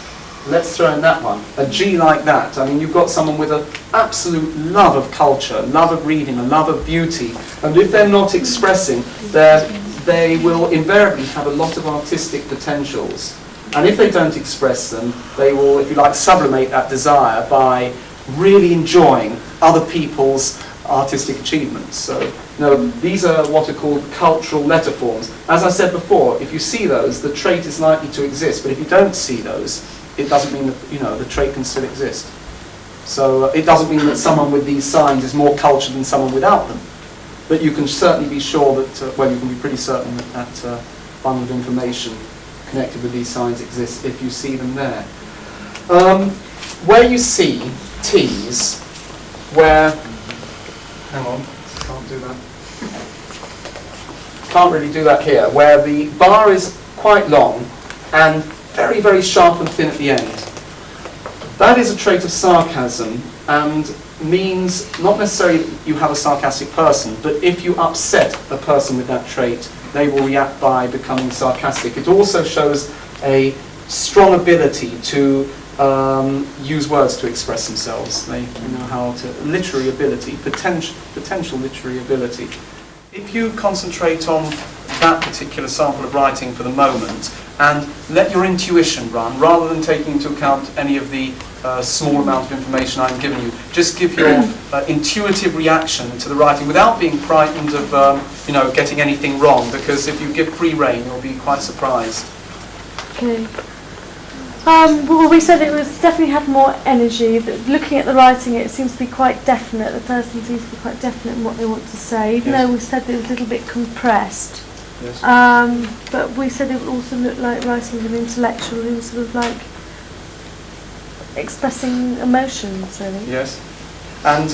Let's throw in that one, a G like that. I mean, you've got someone with an absolute love of culture, love of reading, a love of beauty. And if they're not expressing, they will invariably have a lot of artistic potentials. And if they don't express them, they will, if you like, sublimate that desire by really enjoying other people's artistic achievements. So, no, these are what are called cultural letter forms. As I said before, if you see those, the trait is likely to exist. But if you don't see those, it doesn't mean that, the trait can still exist. So it doesn't mean that someone with these signs is more cultured than someone without them. But you can certainly be sure that, you can be pretty certain that that bundle of information connected with these signs exist if you see them there. Where you see T's, where, hang on, can't do that. Can't really do that here, where the bar is quite long and very, very sharp and thin at the end. That is a trait of sarcasm and means not necessarily that you have a sarcastic person, but if you upset a person with that trait, they will react by becoming sarcastic. It also shows a strong ability to use words to express themselves. They know how to, literary ability, potential literary ability. If you concentrate on that particular sample of writing for the moment and let your intuition run, rather than taking into account any of the small amount of information I'm giving you, just give your intuitive reaction to the writing without being frightened of getting anything wrong, because if you give free rein, you'll be quite surprised. Okay. Well, we said it was definitely had more energy. Looking at the writing, it seems to be quite definite. The person seems to be quite definite in what they want to say, even though we said it was a little bit compressed. Yes. But we said it would also look like writing of an intellectual who was sort of like expressing emotions, really. Yes. And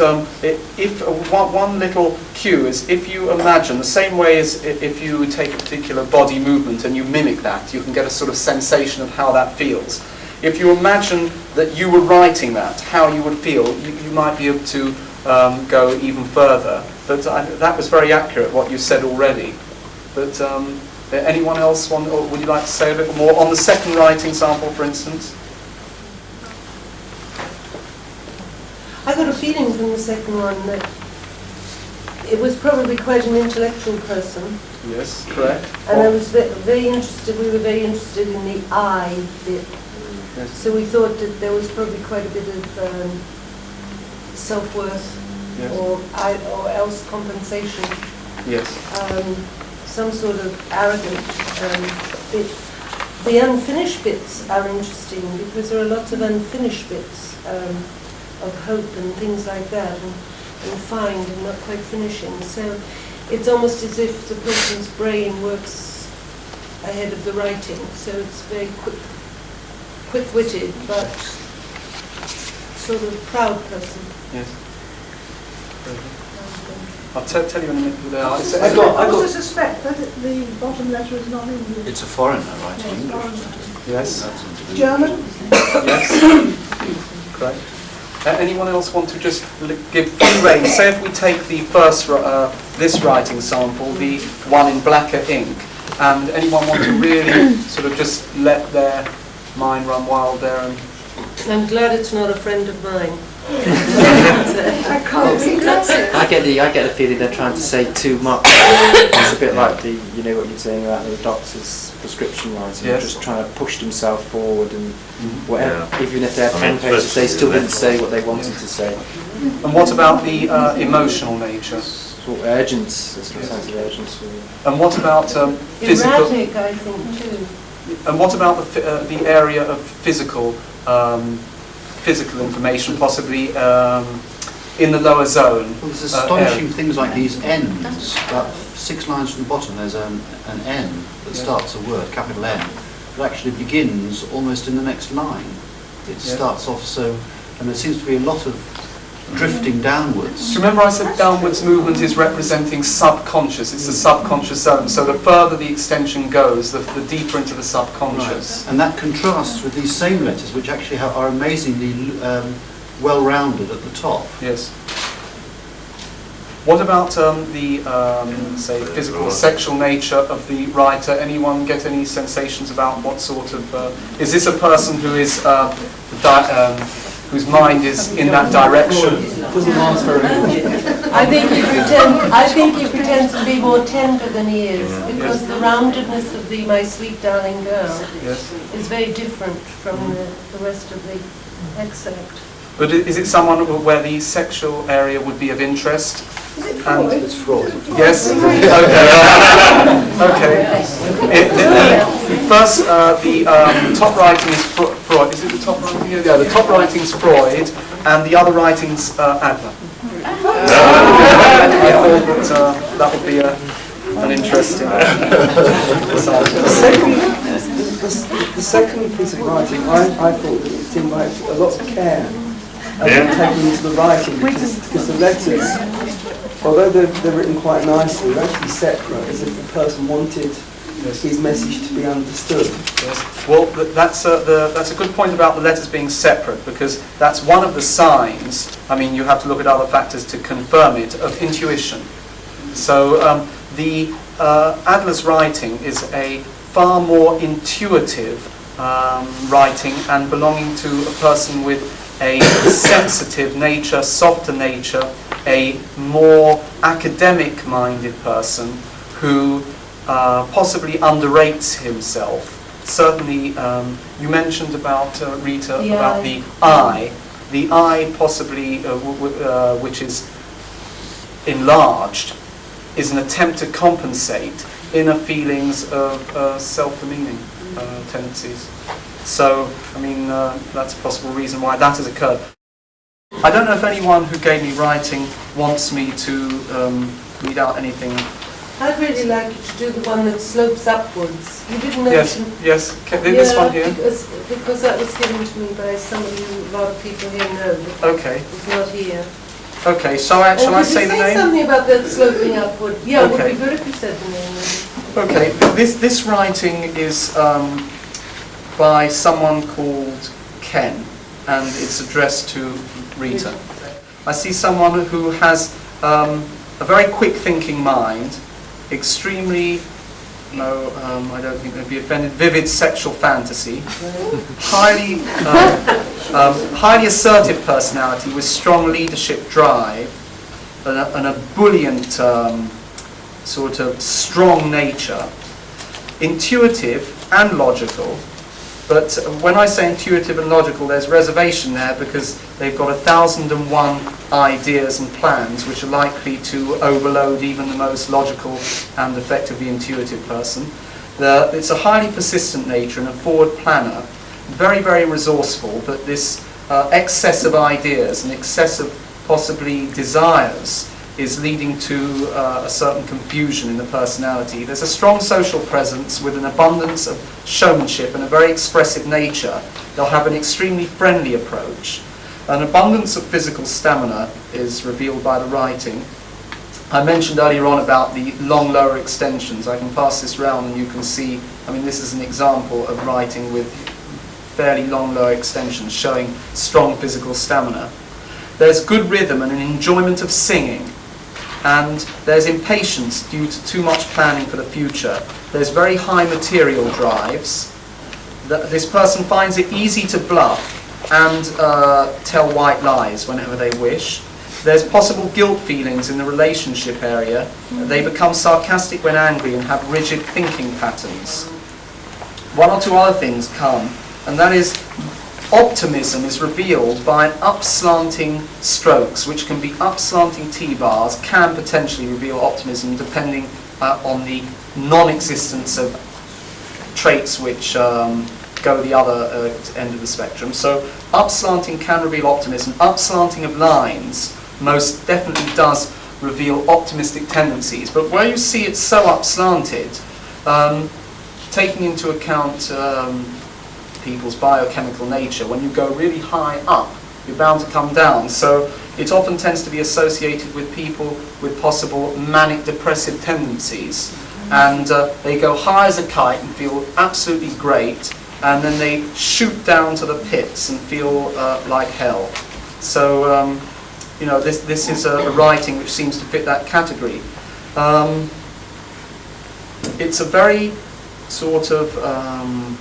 one little cue is if you imagine, the same way as if you take a particular body movement and you mimic that, you can get a sort of sensation of how that feels. If you imagine that you were writing that, how you would feel, you might be able to go even further. But that was very accurate, what you said already. But anyone else or would you like to say a little more? On the second writing sample, for instance? I got a feeling from the second one that it was probably quite an intellectual person. Yes, correct. And I was very interested, we were very interested in the I bit. Yes. So we thought that there was probably quite a bit of self-worth, Yes. or else compensation. Yes. Some sort of arrogant bit. The unfinished bits are interesting because there are lots of unfinished bits of hope and things like that, and find and not quite finishing. So it's almost as if the person's brain works ahead of the writing. So it's very quick-witted, but sort of proud person. Yes. I'll tell you in a minute who they are. I also suspect that the bottom letter is not English. It's a foreigner writing It's English. foreigner. Yes. German? Yes. Correct. Anyone else want to just give free rein? Say if we take the first, this writing sample, the one in blacker ink, and anyone want to really sort of just let their mind run wild there? And I'm glad it's not a friend of mine. I can't read that. I get the feeling they're trying to say too much. It's a bit like what you're saying about the doctor's prescription writing. Yes. Just trying to push themselves forward and whatever. Yeah. Even if they're 10 pages, they still didn't say what they wanted to say. And what about the emotional nature? Sort of urgency, there's no sense of urgency. And what about physical? Erratic, I think, too. And what about the area of physical information, possibly in the lower zone? Well, there's astonishing things like these ends. About 6 lines from the bottom, there's an N that starts a word, capital N, that actually begins almost in the next line. It starts off so, and there seems to be a lot of drifting downwards. Do you remember I said downwards movement is representing subconscious? It's the subconscious zone. So the further the extension goes, the deeper into the subconscious. Right. And that contrasts with these same letters, which actually are amazingly well-rounded at the top. Yes. What about the, say, physical or sexual nature of the writer? Anyone get any sensations about what sort of... is this a person who is... whose mind is in that direction? Doesn't last very long. I think you pretend to be more tender than he is, because the roundedness of the My Sweet Darling Girl is very different from the rest of the excerpt. But is it someone where the sexual area would be of interest? Is it Freud? It's Freud. Yes. Okay. First, the top writing is Freud. Is it the top writing? Yeah, the top writing's Freud, and the other writing's Adler. I thought that would be an interesting. The The second piece of writing, I thought that it seemed like a lot of care taken into the writing because the letters, although they're written quite nicely, they're actually separate, as if the person wanted his message to be understood. Yes. Well, that's a good point about the letters being separate, because that's one of the signs, I mean, you have to look at other factors to confirm it, of intuition. So Adler's writing is a far more intuitive writing and belonging to a person with a sensitive nature, softer nature, a more academic-minded person who possibly underrates himself. Certainly, you mentioned about, Rita, about the I. The I possibly, which is enlarged, is an attempt to compensate inner feelings of self-demeaning tendencies. So, I mean, that's a possible reason why that has occurred. I don't know if anyone who gave me writing wants me to read out anything. I'd really like you to do the one that slopes upwards. You didn't mention... Yes, this one here? Because that was given to me by somebody who a lot of people here know, but okay. is not here. Okay, shall I say the name? Could you say something about that sloping upward? Yeah, okay. It would be good if you said the name. Okay, this writing is by someone called Ken, and it's addressed to Rita. I see someone who has a very quick thinking mind, extremely, no, I don't think they'd be offended, vivid sexual fantasy, highly assertive personality with strong leadership drive, an ebullient sort of strong nature, intuitive and logical. But when I say intuitive and logical, there's reservation there because they've got 1,001 ideas and plans which are likely to overload even the most logical and effectively intuitive person. It's a highly persistent nature and a forward planner, very, very resourceful, but this excess of ideas and excess of possibly desires is leading to a certain confusion in the personality. There's a strong social presence with an abundance of showmanship and a very expressive nature. They'll have an extremely friendly approach. An abundance of physical stamina is revealed by the writing. I mentioned earlier on about the long lower extensions. I can pass this round and you can see, I mean, this is an example of writing with fairly long lower extensions showing strong physical stamina. There's good rhythm and an enjoyment of singing. And there's impatience due to too much planning for the future. There's very high material drives. This person finds it easy to bluff and tell white lies whenever they wish. There's possible guilt feelings in the relationship area. They become sarcastic when angry and have rigid thinking patterns. One or two other things come, and that is optimism is revealed by upslanting strokes, which can be upslanting T-bars, can potentially reveal optimism depending on the non-existence of traits which go the other end of the spectrum. So upslanting can reveal optimism. Upslanting of lines most definitely does reveal optimistic tendencies. But where you see it so upslanted, taking into account people's biochemical nature, when you go really high up, you're bound to come down. So it often tends to be associated with people with possible manic depressive tendencies. And they go high as a kite and feel absolutely great, and then they shoot down to the pits and feel like hell. So, you know, this is a writing which seems to fit that category. It's a very sort of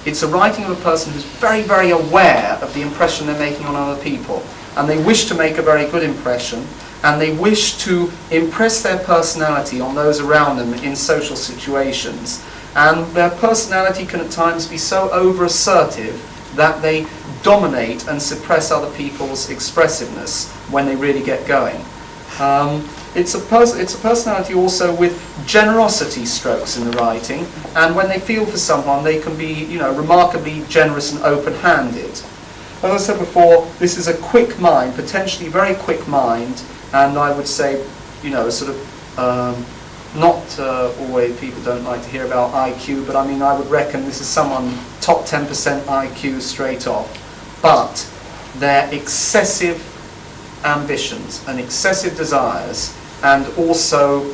it's a writing of a person who's very, very aware of the impression they're making on other people. And they wish to make a very good impression, and they wish to impress their personality on those around them in social situations. And their personality can at times be so over-assertive that they dominate and suppress other people's expressiveness when they really get going. It's a personality also with generosity strokes in the writing, and when they feel for someone, they can be, you know, remarkably generous and open-handed. As I said before, this is a quick mind, potentially very quick mind, and I would say, you know, sort of not always, people don't like to hear about IQ, but I mean, I would reckon this is someone top 10% IQ straight off, but their excessive ambitions and excessive desires, and also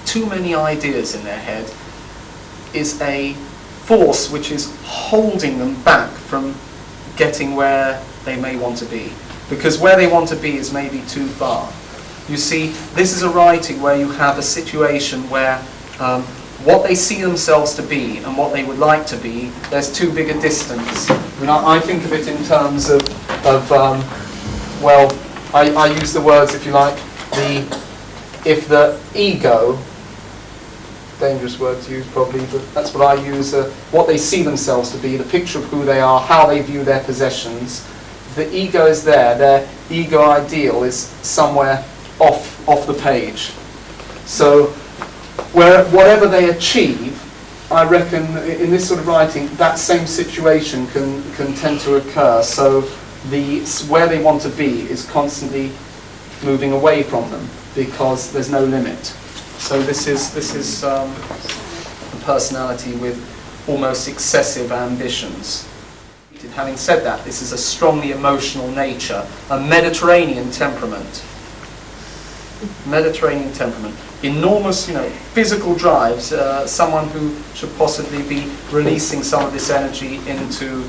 too many ideas in their head, is a force which is holding them back from getting where they may want to be. Because where they want to be is maybe too far. You see, this is a writing where you have a situation where what they see themselves to be and what they would like to be, there's too big a distance. I mean, I think of it in terms of well, I use the words, if you like, if the ego, dangerous word to use probably, but that's what I use, what they see themselves to be, the picture of who they are, how they view their possessions. The ego is there, their ego ideal is somewhere off the page. So whatever they achieve, I reckon in this sort of writing, that same situation can tend to occur. So where they want to be is constantly moving away from them because there's no limit. So this is a personality with almost excessive ambitions. Having said that, this is a strongly emotional nature, a Mediterranean temperament. Mediterranean temperament. Enormous, physical drives, someone who should possibly be releasing some of this energy into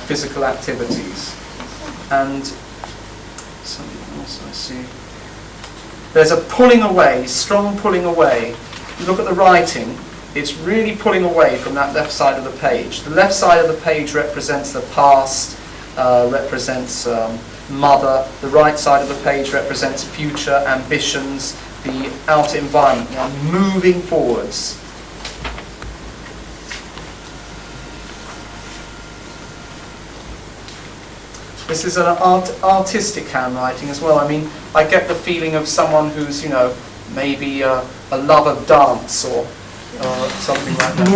physical activities. And something else I see. There's a pulling away, strong pulling away. You look at the writing, it's really pulling away from that left side of the page. The left side of the page represents the past, represents mother. The right side of the page represents future, ambitions, the outer environment, moving forwards. This is an artistic handwriting as well. I mean, I get the feeling of someone who's, maybe a love of dance or something like that.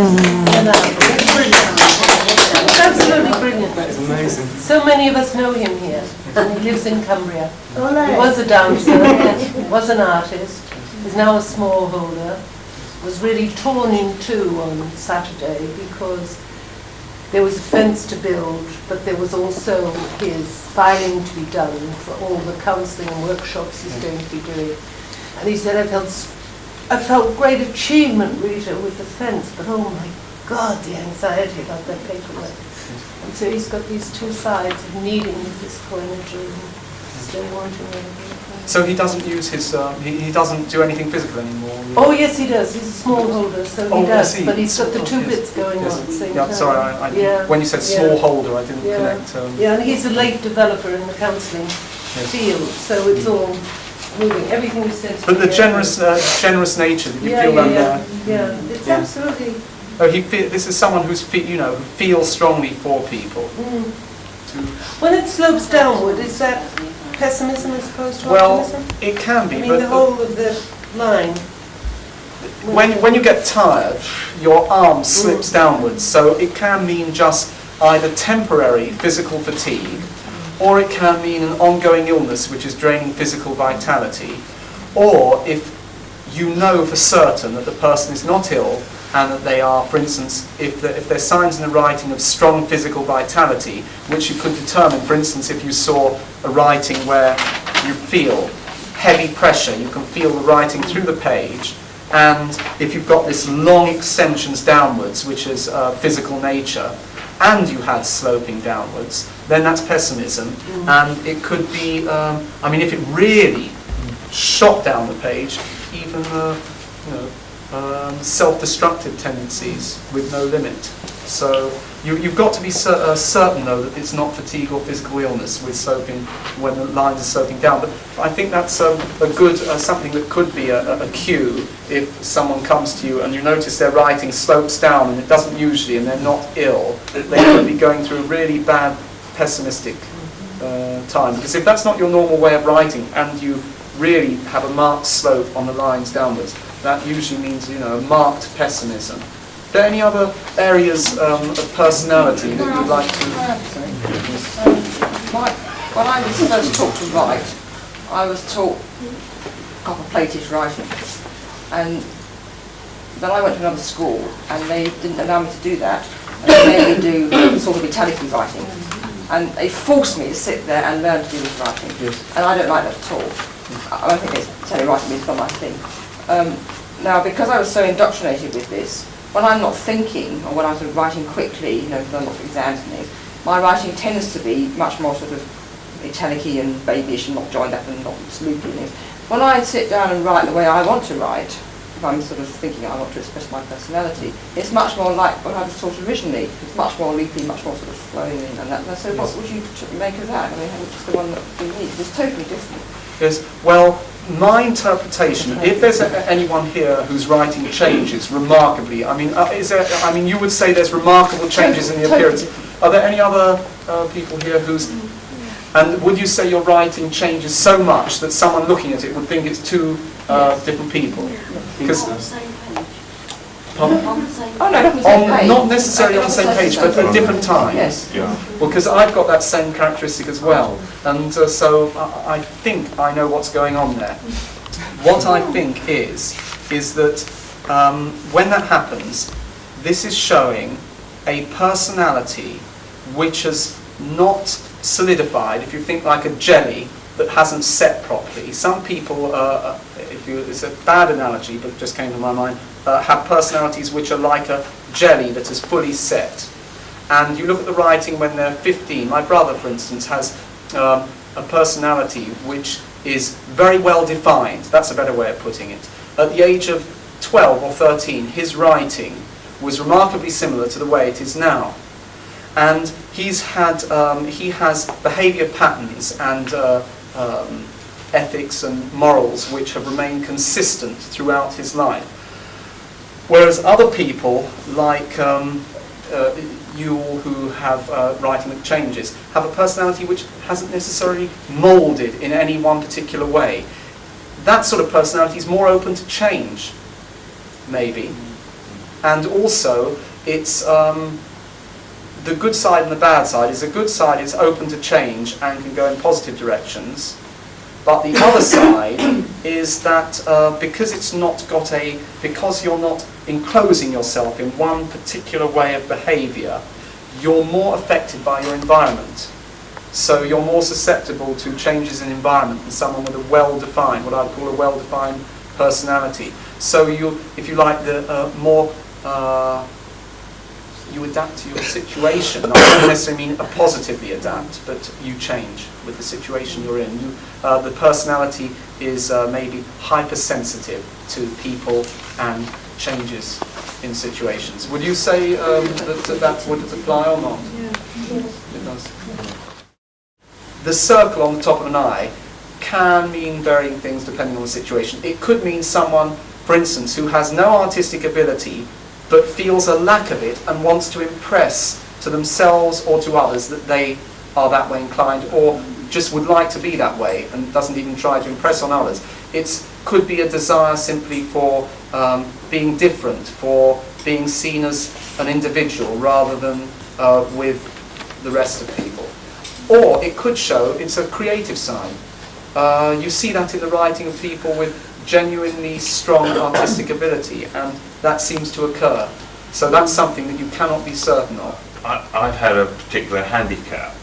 It's absolutely brilliant. That is amazing. So many of us know him here, and he lives in Cumbria. He was a dancer, he was an artist, he's now a smallholder, was really torn in two on Saturday because there was a fence to build, but there was also his filing to be done for all the counselling and workshops he's going to be doing. And he said, I felt great achievement, Rita, with the fence, but oh my God, the anxiety about that paperwork. And so he's got these two sides of needing the physical energy and still wanting everything. So he doesn't use his, he doesn't do anything physical anymore? Really? Oh yes, he does. He's a small holder, so he does. But he's got the two bits going on at the same time. Sorry, I when you said small holder, I didn't connect. Yeah, and he's a late developer in the counselling field, so it's all moving. Everything he says. But the generous nature, did you feel that? Yeah, it's absolutely. Oh, this is someone who feels strongly for people. When it slopes downward, is that pessimism as opposed to optimism? Well, it can be. I mean, the whole of the line. When you get tired, your arm slips downwards, so it can mean just either temporary physical fatigue, or it can mean an ongoing illness which is draining physical vitality, or if you know for certain that the person is not ill and that they are, for instance, if there's signs in the writing of strong physical vitality, which you could determine, for instance, if you saw a writing where you feel heavy pressure, you can feel the writing through the page, and if you've got this long extensions downwards, which is physical nature, and you had sloping downwards, then that's pessimism. And it could be, I mean, if it really shot down the page, even self-destructive tendencies with no limit. So you've got to be certain, though, that it's not fatigue or physical illness with sloping, when the lines are sloping down. But I think that's a good, something that could be a cue if someone comes to you and you notice their writing slopes down, and it doesn't usually, and they're not ill, they could be going through a really bad pessimistic time. Because if that's not your normal way of writing, and you really have a marked slope on the lines downwards, that usually means, a marked pessimism. Are there any other areas of personality that you'd like to When I was first taught to write, I was taught copper-plated writing. And then I went to another school, and they didn't allow me to do that. And they made me do sort of italic writing. And they forced me to sit there and learn to do this writing. Yes. And I don't like that at all. I don't think it's italic writing is not my thing. Now, because I was so indoctrinated with this, when I'm not thinking, or when I'm sort of writing quickly, you know, because I've got exams and things, my writing tends to be much more sort of italic-y and babyish and not joined up and not loopy and things. When I sit down and write the way I want to write, if I'm sort of thinking I want to express my personality, it's much more like what I was taught originally. It's much more loopy, much more sort of flowing and that. So what would you make of that? I mean, which is the one that we need? It's totally different. Yes, well, my interpretation, if there's anyone here whose writing changes remarkably, I mean, you would say there's remarkable changes in the appearance. Are there any other people here whose, and would you say your writing changes so much that someone looking at it would think it's two different people? Because, pardon? Oh, no, not on the same page. Not necessarily on the same page, but at different times. Yes. Yeah. Well, because I've got that same characteristic as well, and so I think I know what's going on there. What I think is that when that happens, this is showing a personality which has not solidified. If you think like a jelly that hasn't set properly, some people, it's a bad analogy, but it just came to my mind, have personalities which are like a jelly that is fully set. And you look at the writing when they're 15. My brother, for instance, has a personality which is very well defined. That's a better way of putting it. At the age of 12 or 13, his writing was remarkably similar to the way it is now. And he has behaviour patterns and ethics and morals which have remained consistent throughout his life. Whereas other people, like you who have writing that changes, have a personality which hasn't necessarily moulded in any one particular way. That sort of personality is more open to change, maybe. And also, it's the good side and the bad side. Is the good side is open to change and can go in positive directions. But the other side is that because you're not enclosing yourself in one particular way of behaviour, you're more affected by your environment. So you're more susceptible to changes in environment than someone with a well-defined, what I'd call a well-defined personality. So if you like, you adapt to your situation. I don't necessarily mean positively adapt, but you change with the situation you're in. The personality is maybe hypersensitive to people and changes in situations. Would you say that would apply or not? Yeah. It does. The circle on the top of an eye can mean varying things depending on the situation. It could mean someone, for instance, who has no artistic ability but feels a lack of it and wants to impress to themselves or to others that they are that way inclined, or just would like to be that way and doesn't even try to impress on others. It could be a desire simply for being different, for being seen as an individual rather than with the rest of people. Or it could show it's a creative side. You see that in the writing of people with genuinely strong artistic ability, and that seems to occur. So that's something that you cannot be certain of. I've had a particular handicap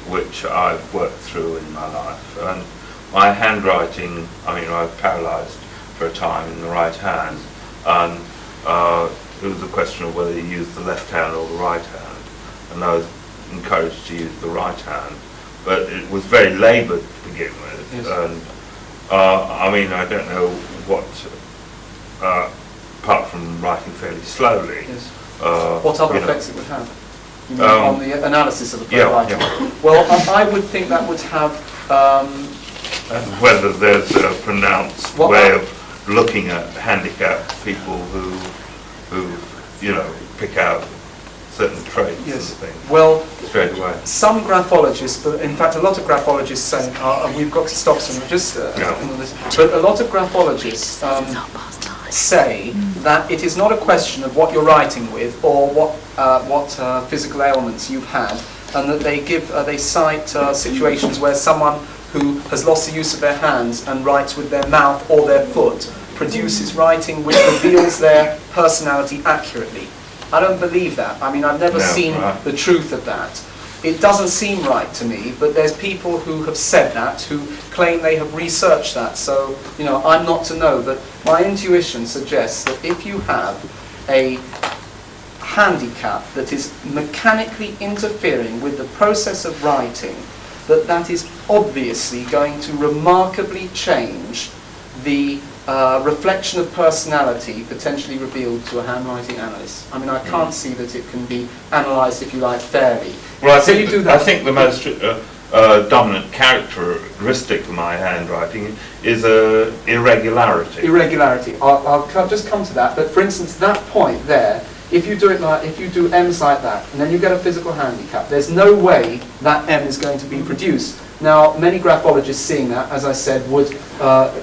which I've worked through in my life, and my handwriting, I was paralysed for a time in the right hand, and it was a question of whether you use the left hand or the right hand, and I was encouraged to use the right hand, but it was very laboured to begin with. Yes. And I don't know what, apart from writing fairly slowly. Yes. What other effects it would have? You mean on the analysis of the writing? Yeah. Well, I would think that would have... and whether there's a pronounced way of looking at handicapped people who pick out certain traits and things. Well, straight away. Some graphologists, but in fact a lot of graphologists say, we've got to stop some, but a lot of graphologists say that it is not a question of what you're writing with or what physical ailments you've had, and that they cite situations where someone who has lost the use of their hands and writes with their mouth or their foot produces writing which reveals their personality accurately. I don't believe that. I mean, I've never seen the truth of that. It doesn't seem right to me, but there's people who have said that, who claim they have researched that. So, you know, I'm not to know, but my intuition suggests that if you have a handicap that is mechanically interfering with the process of writing, that is obviously going to remarkably change the reflection of personality potentially revealed to a handwriting analyst. I mean, I can't see that it can be analysed, if you like, fairly. Well, I think the most dominant characteristic of my handwriting is irregularity. Irregularity. I'll just come to that. But for instance, that point there, if you do it like, if you do M's like that, and then you get a physical handicap, there's no way that M is going to be produced. Now, many graphologists seeing that, as I said, would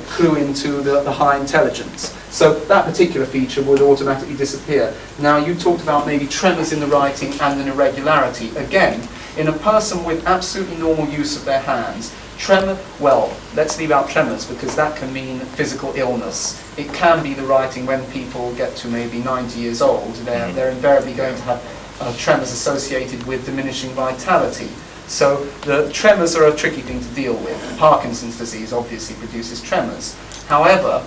clue into the high intelligence. So that particular feature would automatically disappear. Now, you talked about maybe tremors in the writing and an irregularity. Again, in a person with absolutely normal use of their hands, tremor, well, let's leave out tremors because that can mean physical illness. It can be the writing when people get to maybe 90 years old. They're invariably going to have tremors associated with diminishing vitality. So the tremors are a tricky thing to deal with. Parkinson's disease obviously produces tremors. However,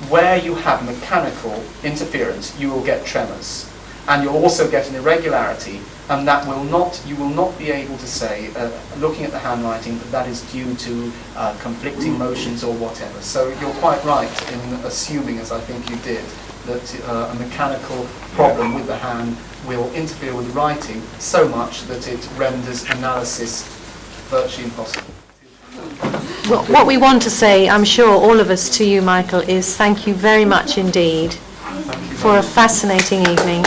where you have mechanical interference, you will get tremors. And you'll also get an irregularity, and that will not, you will not be able to say, looking at the handwriting, that is due to conflicting motions or whatever. So you're quite right in assuming, as I think you did, that a mechanical problem with the hand will interfere with writing so much that it renders analysis virtually impossible. Well, what we want to say, I'm sure all of us to you, Michael, is thank you very much indeed for a fascinating evening.